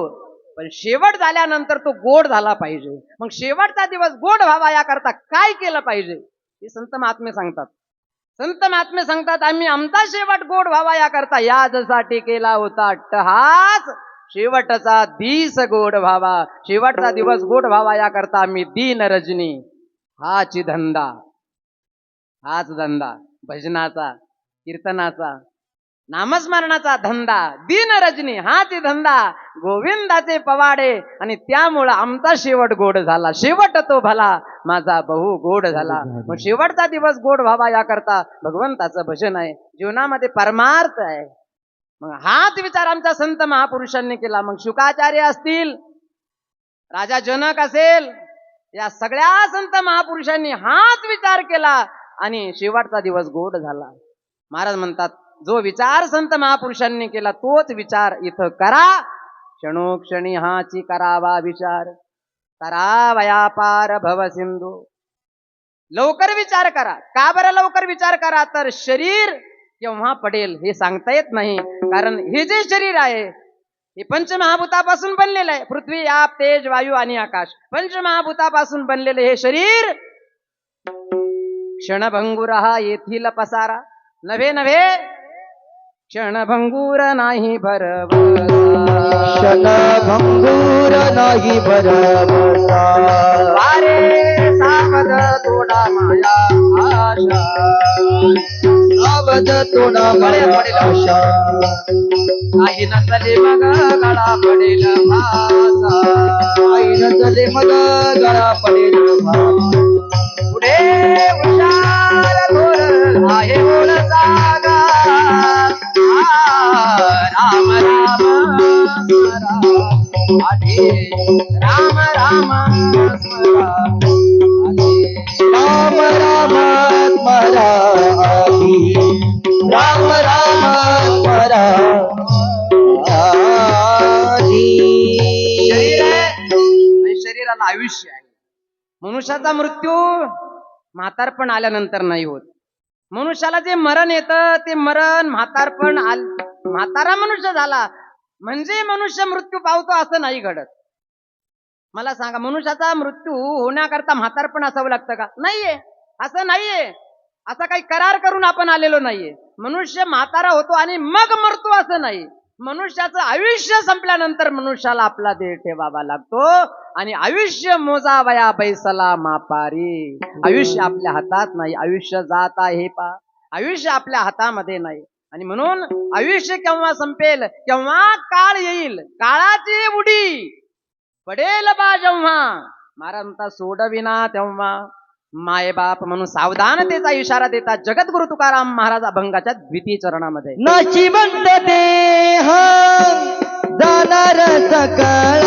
पण शेवट झाल्यानंतर तो गोड झाला पाहिजे. मग शेवटचा दिवस गोड व्हावा याकरता काय केलं पाहिजे, हे संत महात्मे सांगतात. संत महात्मे सांगतात, आम्ही आमचा शेवट गोड व्हावा याकरता याजसाठी केला होता अट्टहास, शेवटचा दिस गोड व्हावा, शेवटचा दिवस गोड व्हावा याकरता आम्ही दिन रजनी हाच धंदा, भजनाचा, कीर्तनाचा, नामस्मरणाचा धंदा, दिन रजनी हाच धंदा, गोविंदाचे पवाडे, आणि त्यामुळं आमचा शेवट गोड झाला. शेवट तो भला माझा बहु गोड झाला. मग शेवटचा दिवस गोड व्हावा याकरता भगवंताचं भजन आहे, जीवनामध्ये परमार्थ आहे. मग हाच विचार आमच्या संत महापुरुषांनी केला. मग शुकाचार्य असतील, राजा जनक असेल, या सगळ्या संत महापुरुषांनी हाच विचार केला, आणि शेवटचा दिवस गोड झाला. महाराज म्हणतात, जो विचार संत महापुरुषांनी केला तोच विचार इथं करा. क्षणोक्षणी हाची करावा विचार, करावया पार भव सिंधू. लवकर विचार करा. का बरं लवकर विचार करा, तर शरीर केव्हा पडेल हे सांगता येत नाही. कारण हे जे शरीर आहे हे पंचमहाभूतापासून बनलेलं आहे. पृथ्वी, आप, तेज, वायू आणि आकाश, पंचमहाभूतापासून बनलेले हे शरीर क्षणभंगुर हा येथील पसारा, नव्हे नव्हे क्षणभंगूर नाही भरवसा, क्षणभंगूर नाही भरवसा. वारे सावध तोडा माया आशा, सावध तोडा माया आशा. काही नसले मग गळा पडेल भासा, काही नसले मग गळा पडेल भासा. पुढे हुशार थोर आहे बोल जागा, राम राम स्मरा आधी, राम राम स्मरा आधी, राम राम स्मरा आधी, राम राम स्मरा आधी. शरीर आहे आणि शरीराला आयुष्य आहे. मनुष्याचा मृत्यू म्हातारपण आल्यानंतर नाही होत. मनुष्याला जे मरण येतं ते मरण म्हातारपण म्हातारा मनुष्य झाला म्हणजे मनुष्य मृत्यू पावतो असं नाही घडत. मला सांगा, मनुष्याचा मृत्यू होण्याकरता म्हातारपण असावं लागतं का? नाहीये, असं नाहीये. असा काही करार करून आपण आलेलो नाहीये. मनुष्य म्हातारा होतो आणि मग मरतो असं नाही. मनुष्याचं आयुष्य संपल्यानंतर मनुष्याला आपला देह ठेवावा लागतो, आणि आयुष्य मोजावया बैसला मापारी. आयुष्य आपल्या हातात नाही, आयुष्य जात आहे पा, आयुष्य आपल्या हातामध्ये नाही. आणि म्हणून आयुष्य केव्हा संपेल, केव्हा काळ येईल, काळाची उडी पडेल बा जेव्हा, महाराज म्हणतात सोडविना तेव्हा मायबाप म्हणून सावधानतेचा इशारा देतात जगद्गुरु तुकाराम महाराज अभंगाच्या द्वितीय चरणामध्ये. नाशिवंत देह जाणार सकाळ,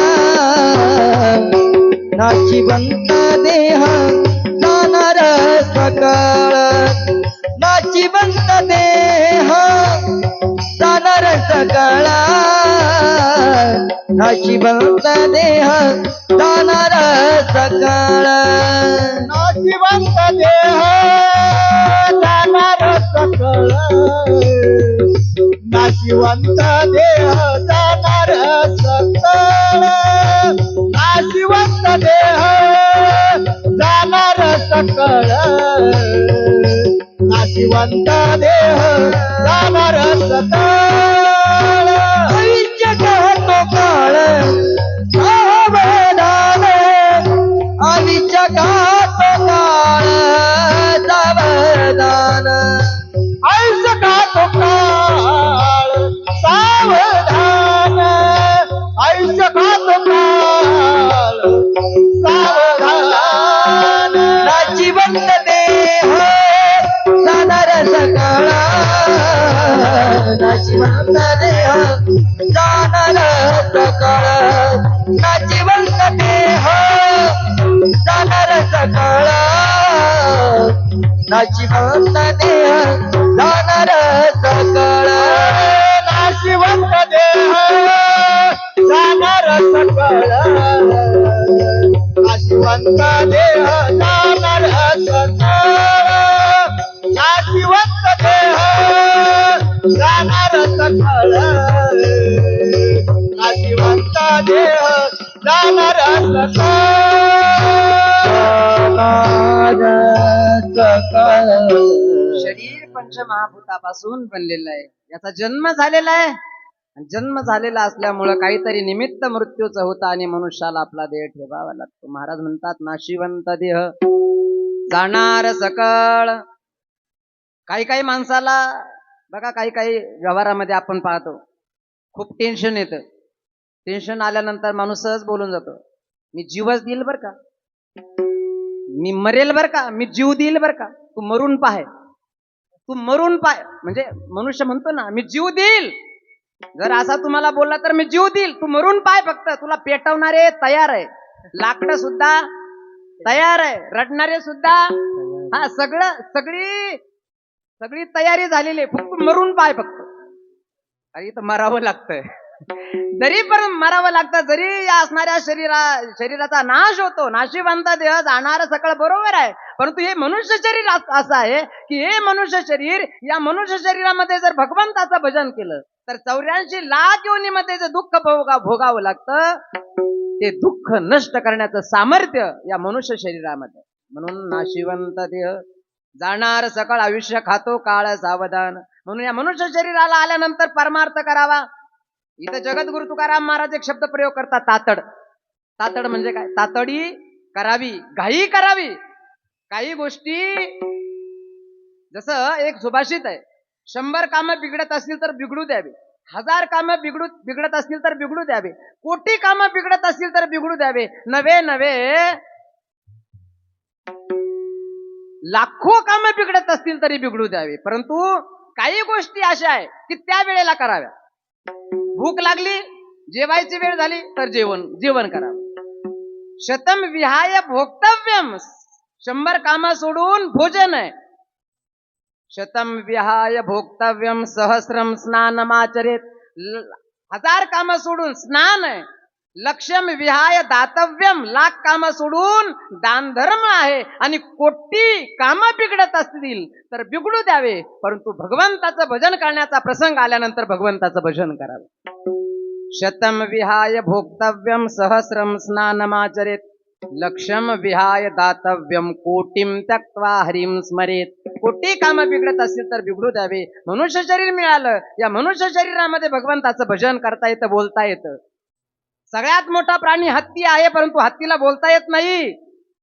नाशिवंत देह जाणार सकाळ, नाशिवंत देह जाणार सकाळ, नाशिवंत देह जाणार सकाळ. नाशिवंत देह जाणार सकळ, नाशिवंत देह जाणार सकळ, नाशिवंत देह जाणार सकळ, नाशिवंत देह जाणार सकळ. आयुष्य कहतो काळ सावधान, आयुष्य कहतो काळ सावधान, आयुष्य का तो काळ सावधान, आयुष्य का तो काळ सावधान. नाशिवंत देह जाणार सकाळ, नाशिवंत देह जाणार सकाळ, नाशिवंत देह जाणार सकाळ, नाशिवंत देह जाणार सकाळ. नाशिवंत देह जाणार सकळ, नाशिवंत देह जाणार सकळ, नाशिवंत देह जाणार सकळ, नाशिवंत देह जाणार सकळ. शरीर पंचमहाभूतापासून बनलेलं आहे, याचा जन्म झालेला आहे. आणि जन्म झालेला असल्यामुळं काहीतरी निमित्त मृत्यूचं होतं आणि मनुष्याला आपला देह ठेवावा लागतो. महाराज म्हणतात नाशिवंत देह जाणार सकळ. काही काही माणसाला बघा, काही काही व्यवहारामध्ये आपण पाहतो खूप टेन्शन येतं. टेन्शन आल्यानंतर माणूस सहज बोलून जातो, मी जीवच देईल बर का, मी मरेल बर का, मी जीव देईल बर का, तू मरून पाहे, तू मरून पाय. म्हणजे मनुष्य म्हणतो ना मी जीव देईल. जर असा तुम्हाला बोलला तर मी जीव देईल, तू मरून पाय, फक्त तुला पेटवणारे तयार आहे, लाकडं सुद्धा तयार आहे, रडणारे सुद्धा, हा सगळी तयारी झालेली आहे, फक्त मरून पाय फक्त. अरे इथं मरावं लागतंय, जरी पण मरावं लागतं, जरी या असणाऱ्या शरीराचा नाश होतो. नाशिवंत देह जाणार सकळ बरोबर आहे, परंतु हे मनुष्य शरीर असं आहे की हे मनुष्य शरीर, या मनुष्य शरीरामध्ये जर भगवंताचं भजन केलं तर 84 लाख योनीमध्ये जे दुःख भोगावं लागतं, ते दुःख नष्ट करण्याचं सामर्थ्य या मनुष्य शरीरामध्ये. म्हणून नाशिवंत देह जाणार सकळ, आयुष्य खातो काळ सावधान. म्हणून या मनुष्य शरीराला आल्यानंतर परमार्थ करावा. इथं जगद्गुरु तुकाराम महाराज एक शब्द प्रयोग करतात, तातड. तातड म्हणजे काय? तातडी करावी, घाई करावी. काही गोष्टी, जसं एक सुभाषित आहे, 100 कामं बिघडत असतील तर बिघडू द्यावी, 1000 कामं बिघडत असतील तर बिघडू द्यावे, कोटी कामं बिघडत असतील तर बिघडू द्यावे, नवे लाखो कामं बिघडत असतील तरी बिघडू द्यावे. परंतु काही गोष्टी अशा आहे की त्या वेळेला कराव्या. भूक लागली, जेवायची वेळ झाली तर जेवण करावं. शतम विहाय भोक्तव्यम, 100 कामं सोडून भोजन आहे. शतम विहाय भोक्तव्यम सहस्रम स्नानमाचरेत, 1000 कामं सोडून स्नान आहे. लक्ष्यम विहाय दातव्यम, 1,00,000 कामं सोडून दान धर्म आहे. आणि कोटी कामं बिघडत असतील तर बिघडू द्यावे, परंतु भगवंताचं भजन करण्याचा प्रसंग आल्यानंतर भगवंताचं भजन करावे. शतम विहाय भोक्तव्यम सहस्रम स्नानमाचरेत, लक्ष्यम विहाय दातव्यम कोटीम त्यक्त्वा हरिम स्मरेत. कोटी कामं बिघडत असतील तर बिघडू द्यावे. मनुष्य शरीर मिळालं, या मनुष्य शरीरामध्ये भगवंताचं भजन करता येतं, बोलता येतं. सगळ्यात मोठा प्राणी हत्ती आहे, परंतु हत्तीला बोलता येत नाही.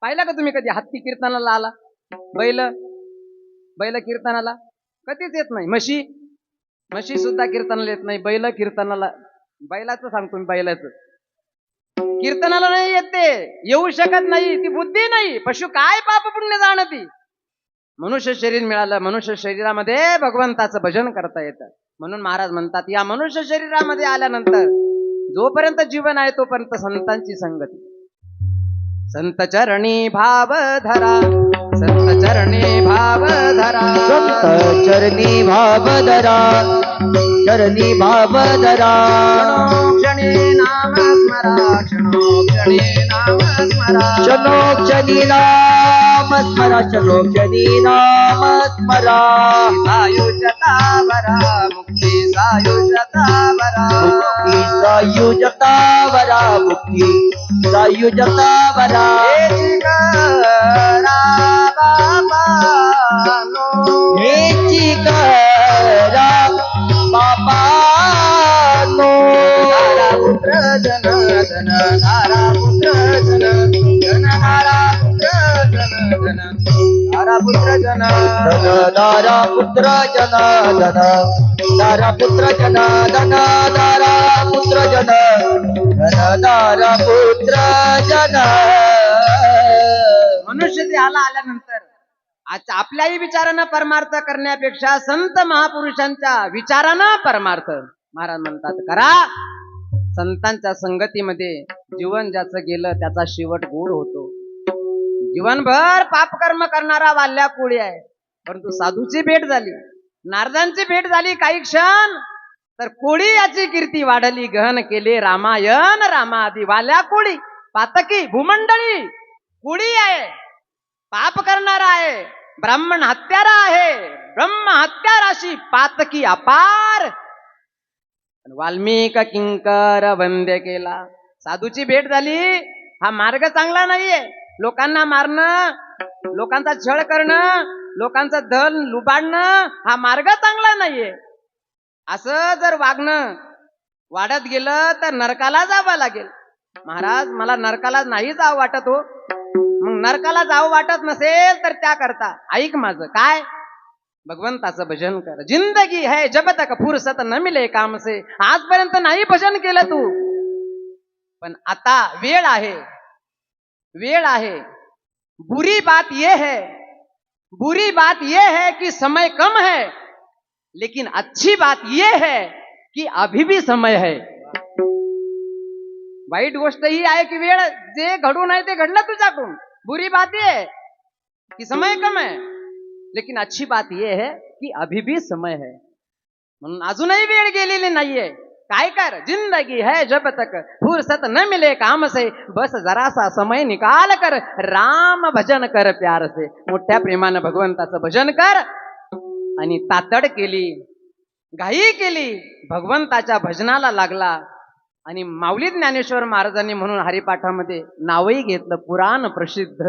पाहिलं का तुम्ही कधी हत्ती कीर्तनाला आला? बैल कीर्तनाला कधीच येत नाही. म्हशी सुद्धा कीर्तनाला येत नाही. बैल कीर्तनाला, बैलाचं सांगतो मी, बैलाचं कीर्तनाला नाही येत ते, येऊ शकत नाही, ती बुद्धी नाही. पशु काय पाप पुण्य जाणती. मनुष्य शरीर मिळालं, मनुष्य शरीरामध्ये भगवंताचं भजन करता येतं. म्हणून महाराज म्हणतात, या मनुष्य शरीरामध्ये आल्यानंतर जोपर्यंत जीवन आहे तोपर्यंत संतांची संगती. संत चरणी भाव धरा, संत चरणी भाव धरा, संत चरणी भाव धरा, चरणी भाव धरा. क्षणी नाम स्मरा, क्षणी नाम स्मरा, क्षणोक्षणी नाम स्मरा, क्षणोक्षणी नाम स्मरा. सायुजता वरा, मुक्ती सायुजता वरा, मुक्ती सायुजता वरा, मुक्ती सायुजता वरा. हेची करा बाबानो. पुत्र जन धन धारा, पुत्र जन धन धारा, पुत्र जन धन धारा, पुत्र जन धन दारा पुत्र जन, धन दारा पुत्र जन, धन दारा पुत्र जन, धन दारा पुत्र जन. मनुष्य देहाला आल्यानंतर आपल्याही विचारानं परमार्थ करण्यापेक्षा संत महापुरुषांच्या विचारानं परमार्थ. महाराज म्हणतात, करा संतांच्या संगतीमध्ये. जीवन ज्याचं गेलं त्याचा शेवट गोड होतो. जीवनभर पापकर्म करणारा वाल्या कोळी आहे, परंतु साधूची भेट झाली, नारदांची भेट झाली काही क्षण, तर कोळी याची कीर्ती वाढली. गहन केले रामायण रामादी. वाल्या कोळी पातकी भूमंडळी कोळी आहे, पाप करणारा आहे, ब्राह्मण हत्यारा आहे, ब्रह्म हत्याराशी पातकी अपार. वाल्मिक किंकर वंद्य केला. साधूची भेट झाली. हा मार्ग चांगला नाहीये. लोकांना मारणं, लोकांचा छळ करणं, लोकांचं धन लुबाडणं हा मार्ग चांगला नाहीये. असं जर वागणं वाढत गेलं तर नरकाला जावं लागेल. महाराज मला नरकाला नाही जावं वाटत हो. मग नरकाला जावं वाटत नसेल तर त्याकरता ऐक माझं काय, भगवंताचं भजन कर. जिंदगी है जब तक फुर्सत न मिले काम से. आजपर्यंत नाही भजन केलं तू, पण आता वेळ आहे, वेळ आहे. बुरी बात यह है, बुरी बात यह है कि समय कम है, लेकिन अच्छी बात यह है कि अभी भी समय है. वाईट गोष्ट ही आहे की वेळ जे घडू नाही ते घडलं तुझ्याकडून. बुरी बात यह है कि समय कम है, लेकिन अच्छी बात यह है कि अभी भी समय है. म्हणून अजूनही वेळ गेलेली नाहीये. काय कर, जिंदगी है जब तक फुर्सत न मिले काम से, बस जरासा समय निकाल कर राम भजन कर प्यार से. मोठ्या प्रेमानं भगवंताचं भजन कर. आणि तातड केली, घाई केली, भगवंताच्या भजनाला लागला. आणि माऊली ज्ञानेश्वर महाराजांनी म्हणून हरिपाठामध्ये नावही घेतलं, पुराण प्रसिद्ध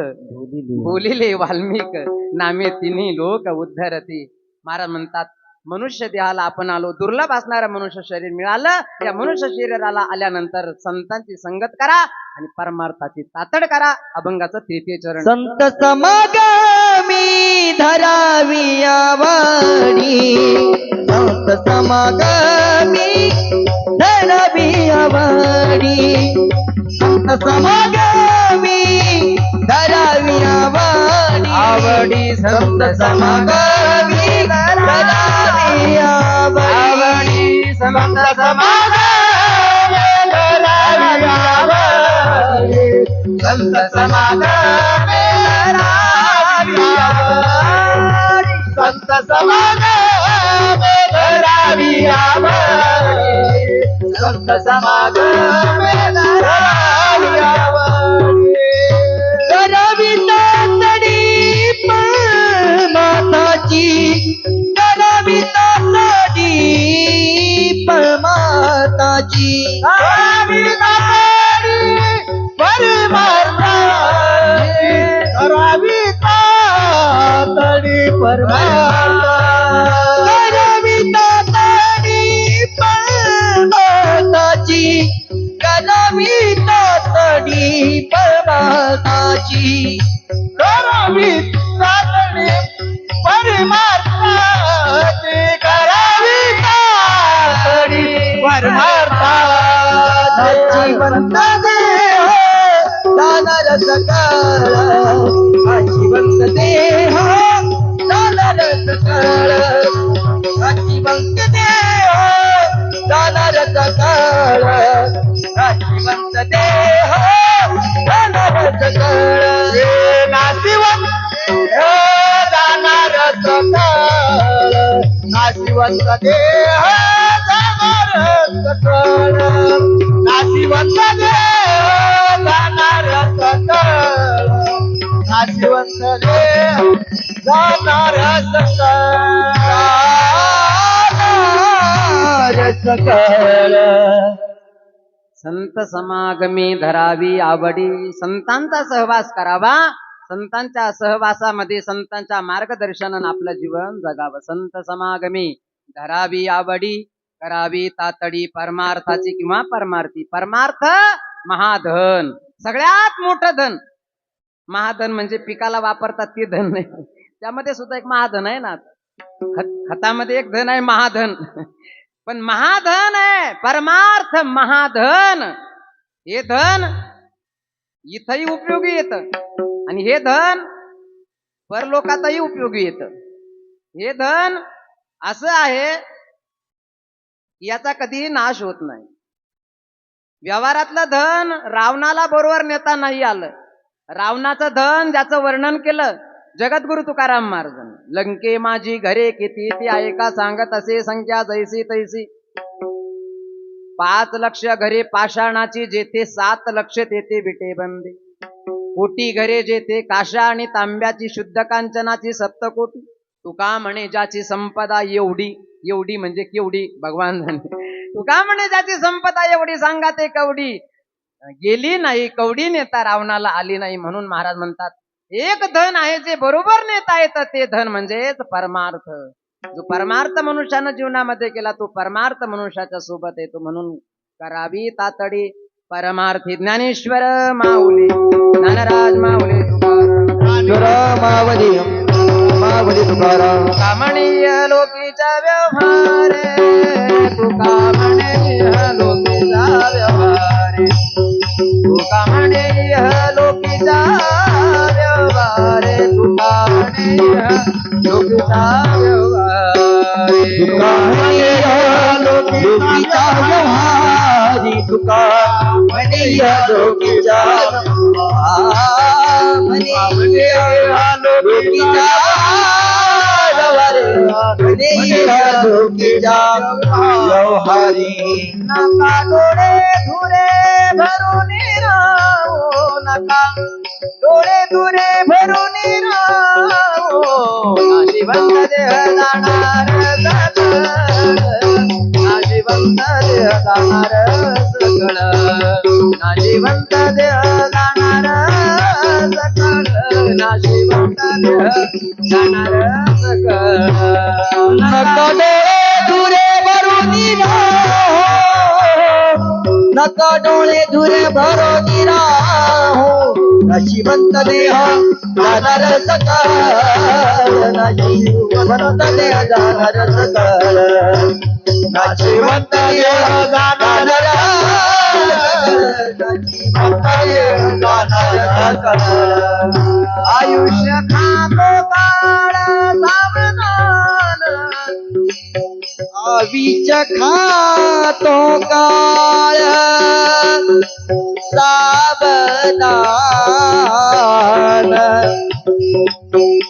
बोलिले वाल्मिक नामे तिन्ही लोक उद्धरती. महाराज म्हणतात, मनुष्य देहाला आपण आलो, दुर्लभ असणारं मनुष्य शरीर मिळालं. या मनुष्य शरीराला आल्यानंतर संतांची संगत करा आणि परमार्थाची तातड करा. अभंगाचं तृतीय चरण. संत समागमी धरावी आवडी, संत समागमी धरावी आवडी, संत समागमी धरावी आवडी, आवडी संत समागमी धरावी आवडी, संत समागमी धरावी आवडी, संत समागमी धरावी आवडी, संत समागमी धरावी आवडी, संत समागमी धरावी आवडी. धरावी तातडी परमार्थाची, धरावी तातडी परमार्थाची, धरावी तातडी परमार्थाची, धरावी तातडी परमार्थाची, धरावी तातडी परमार्थाची, धरावी तातडी परमार्थाची, धरावी तातडी परमार्थाची, करावी तातडी परमार्थाची. जिवंत जाणार सकाळ नाशिवंत देह जाणार सकाळ नाशिवंत देह जाणार सकाळ नाशिवंत देह जाणार सकाळ नाशिवंत जाणार सकाळ नाशिवंत देह जाणार सकाळ नाशिवंत देह जाणार सकाळ नाशिवंत देह जाणार सकाळ संत समागमी धरावी आवडी, संतांचा सहवास करावा, संतांच्या सहवासामध्ये संतांच्या मार्गदर्शनानं आपलं जीवन जगावं. संत समागमी धरावी आवडी, करावी तातडी परमार्थाची किंवा परमार्थी. परमार्थ महाधन, सगळ्यात मोठं धन. महाधन म्हणजे पिकाला वापरतात ते धन नाही, त्यामध्ये सुद्धा एक महाधन आहे ना. खतामध्ये एक धन आहे महाधन, पण महाधन आहे परमार्थ महाधन. हे धन इथंही उपयोगी येतं आणि हे धन परलोकातही उपयोगी येतं. हे धन असं आहे याचा कधीही नाश होत नाही. व्यवहारातलं धन रावणाला बरोबर नेता नाही आलं. रावणाचं धन ज्याचं वर्णन केलं जगद्गुरु तुकाराम महाराजांनी, लंके माझी घरे किती ती ऐका सांगत असे संख्या जैसी तैसी. 5 लक्ष घरे पाषाणाची जेथे 7 लक्ष तेथे विटे बंदे. कोटी घरे जेथे काशा आणि तांब्याची शुद्ध कांचनाची 7 कोटी. तुका म्हणे ज्याची संपदा एवढी, एवढी म्हणजे केवढी भगवान जाणे. तुका म्हणे ज्याची संपदा एवढी सांगा ते कवडी. गेली नाही कवडी नेता रावणाला आली नाही. म्हणून महाराज म्हणतात एक धन आहे जे बरोबर नेता येतं ते धन म्हणजेच परमार्थ. जो परमार्थ मनुष्यानं जीवनामध्ये केला तो परमार्थ मनुष्याच्या सोबत येतो. म्हणून करावी तातडी परमार्थी. ज्ञानेश्वर माऊली, ज्ञानराज माऊली तुकाराम, मावली मावली तुकाराम. कामणीय लोकीचा व्यवहार, तुका म्हणीय लोकीचा व्यवहार, तुका म्हणीय लोकीचा व्यवहार, तुका म्हणीय लोकीचा व्यवहार, तुका लोकीचा व्यवहारी. तुका म्हणीय लोकीचा लोकीचा लोकीचा व्यवहारी. नका डोळे धुरे भरून राहो, नका डोळे धुरे भरून राहो. नाशिवंत देह जाणार सकळ, नाशिवंत देह जाणार सकळ, नाशिवंत देह जाणार सकळ, नाशिवंत देह जाणार सकळ. नका डोळे धुरे भरून राहो, नका डोळे धुरे भरून राहो. नाशिवंत देह जाणार सकाळ, नाशिवंत देह जाणार सकाळ, नाशिवंत देह जाणार नाशिवंत देह जाणार सकाळ. आयुष्य खातो काळ सावधान, आवीच खातो काळ सावधान.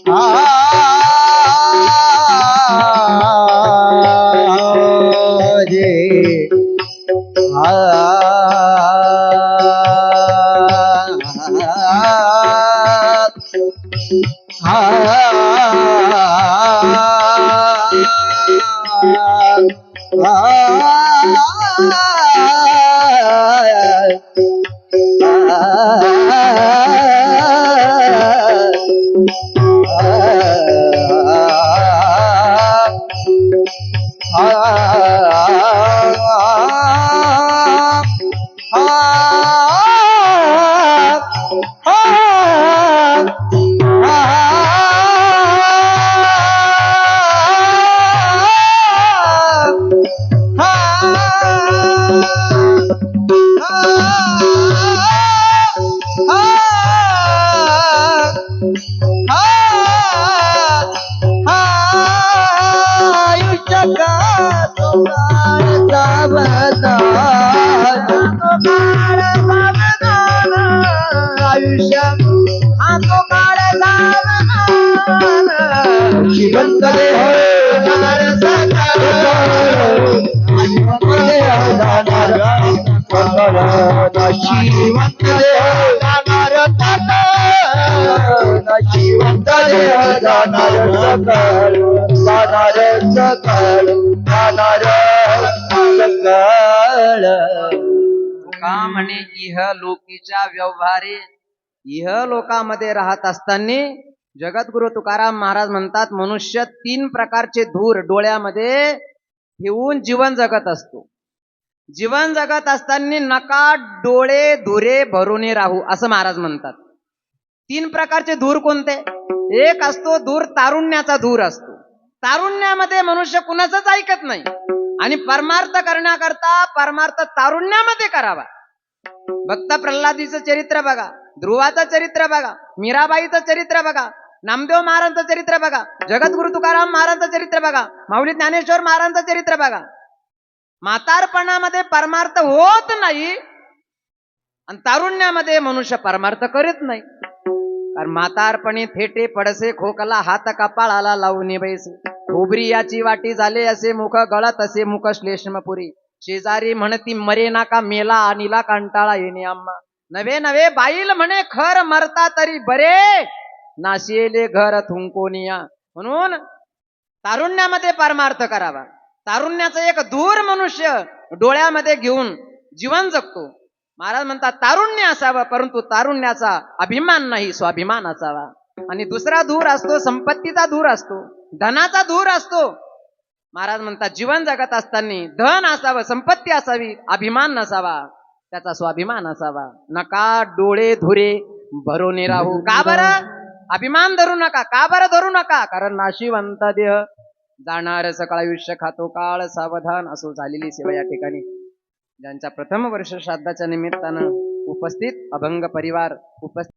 हा आयुष्य हा तो काळ जाणार जिवंत देह जाणार सकाळ जिवंत देह जाणार सकाळ जिवंत देह जाणार सकाळ जिवंत देह जाणार सकाळ जाणार सकाळ का म्हणे इह लोकीच्या व्यवहारे इह लोकामध्ये राहत असताना जगद्गुरु तुकाराम महाराज म्हणतात मनुष्य 3 प्रकारचे धूर डोळ्यामध्ये ठेवून जीवन जगत असतो. जीवन जगत असताना नका डोळे धुरे भरून राहू असं महाराज म्हणतात. 3 प्रकारचे धूर कोणते? एक असतो धूर तारुण्याचा धूर असतो. तारुण्यामध्ये मनुष्य कुणाचंच ऐकत नाही आणि परमार्थ करण्याकरता परमार्थ तारुण्यामध्ये करावा. भक्त प्रल्हादीचं चरित्र बघा, ध्रुवाचं चरित्र बघा, मीराबाईचं चरित्र बघा, नामदेव महाराजांचं चरित्र बघा, जगद्गुरु तुकाराम महाराजांचं चरित्र बघा, माऊली ज्ञानेश्वर महाराजांचं चरित्र बघा. म्हातारपणामध्ये परमार्थ होत नाही आणि तारुण्यामध्ये मनुष्य परमार्थ करीत नाही. कारण म्हातारपणी थेटे पडसे खोकला हात कपाळाला लावून बैसे खोबरी याची वाटी झाले असे मुख गळत असे मुख श्लेष्मपुरी शेजारी म्हणती मरे नाका मेला अनिला कंटाळा येणे आम्हा नवे नवे बाईल म्हणे खर मरता तरी बरे नाशिले घर थुंकोनिया. म्हणून तारुण्यामध्ये परमार्थ करावा. तारुण्याचं एक दूर मनुष्य डोळ्यामध्ये घेऊन जीवन जगतो. महाराज म्हणतात तारुण्य असावं परंतु तारुण्याचा अभिमान नाही स्वाभिमान असावा. आणि दुसरा धूर असतो संपत्तीचा धूर असतो, धनाचा धूर असतो. महाराज म्हणतात जीवन जगत असताना धन असावं, संपत्ती असावी, अभिमान नसावा, त्याचा स्वाभिमान असावा. नका डोळे धुरे भरून राहू. का बरं? अभिमान धरू नका. का बरं धरू नका? कारण नाशिवंत देह जाणार सकाळ आयुष्य खातो काळ सावधान. असो झालेली सेवा या ठिकाणी ज्यांच्या प्रथम वर्ष श्राद्धाच्या निमित्तानं उपस्थित अभंग परिवार उपस्थित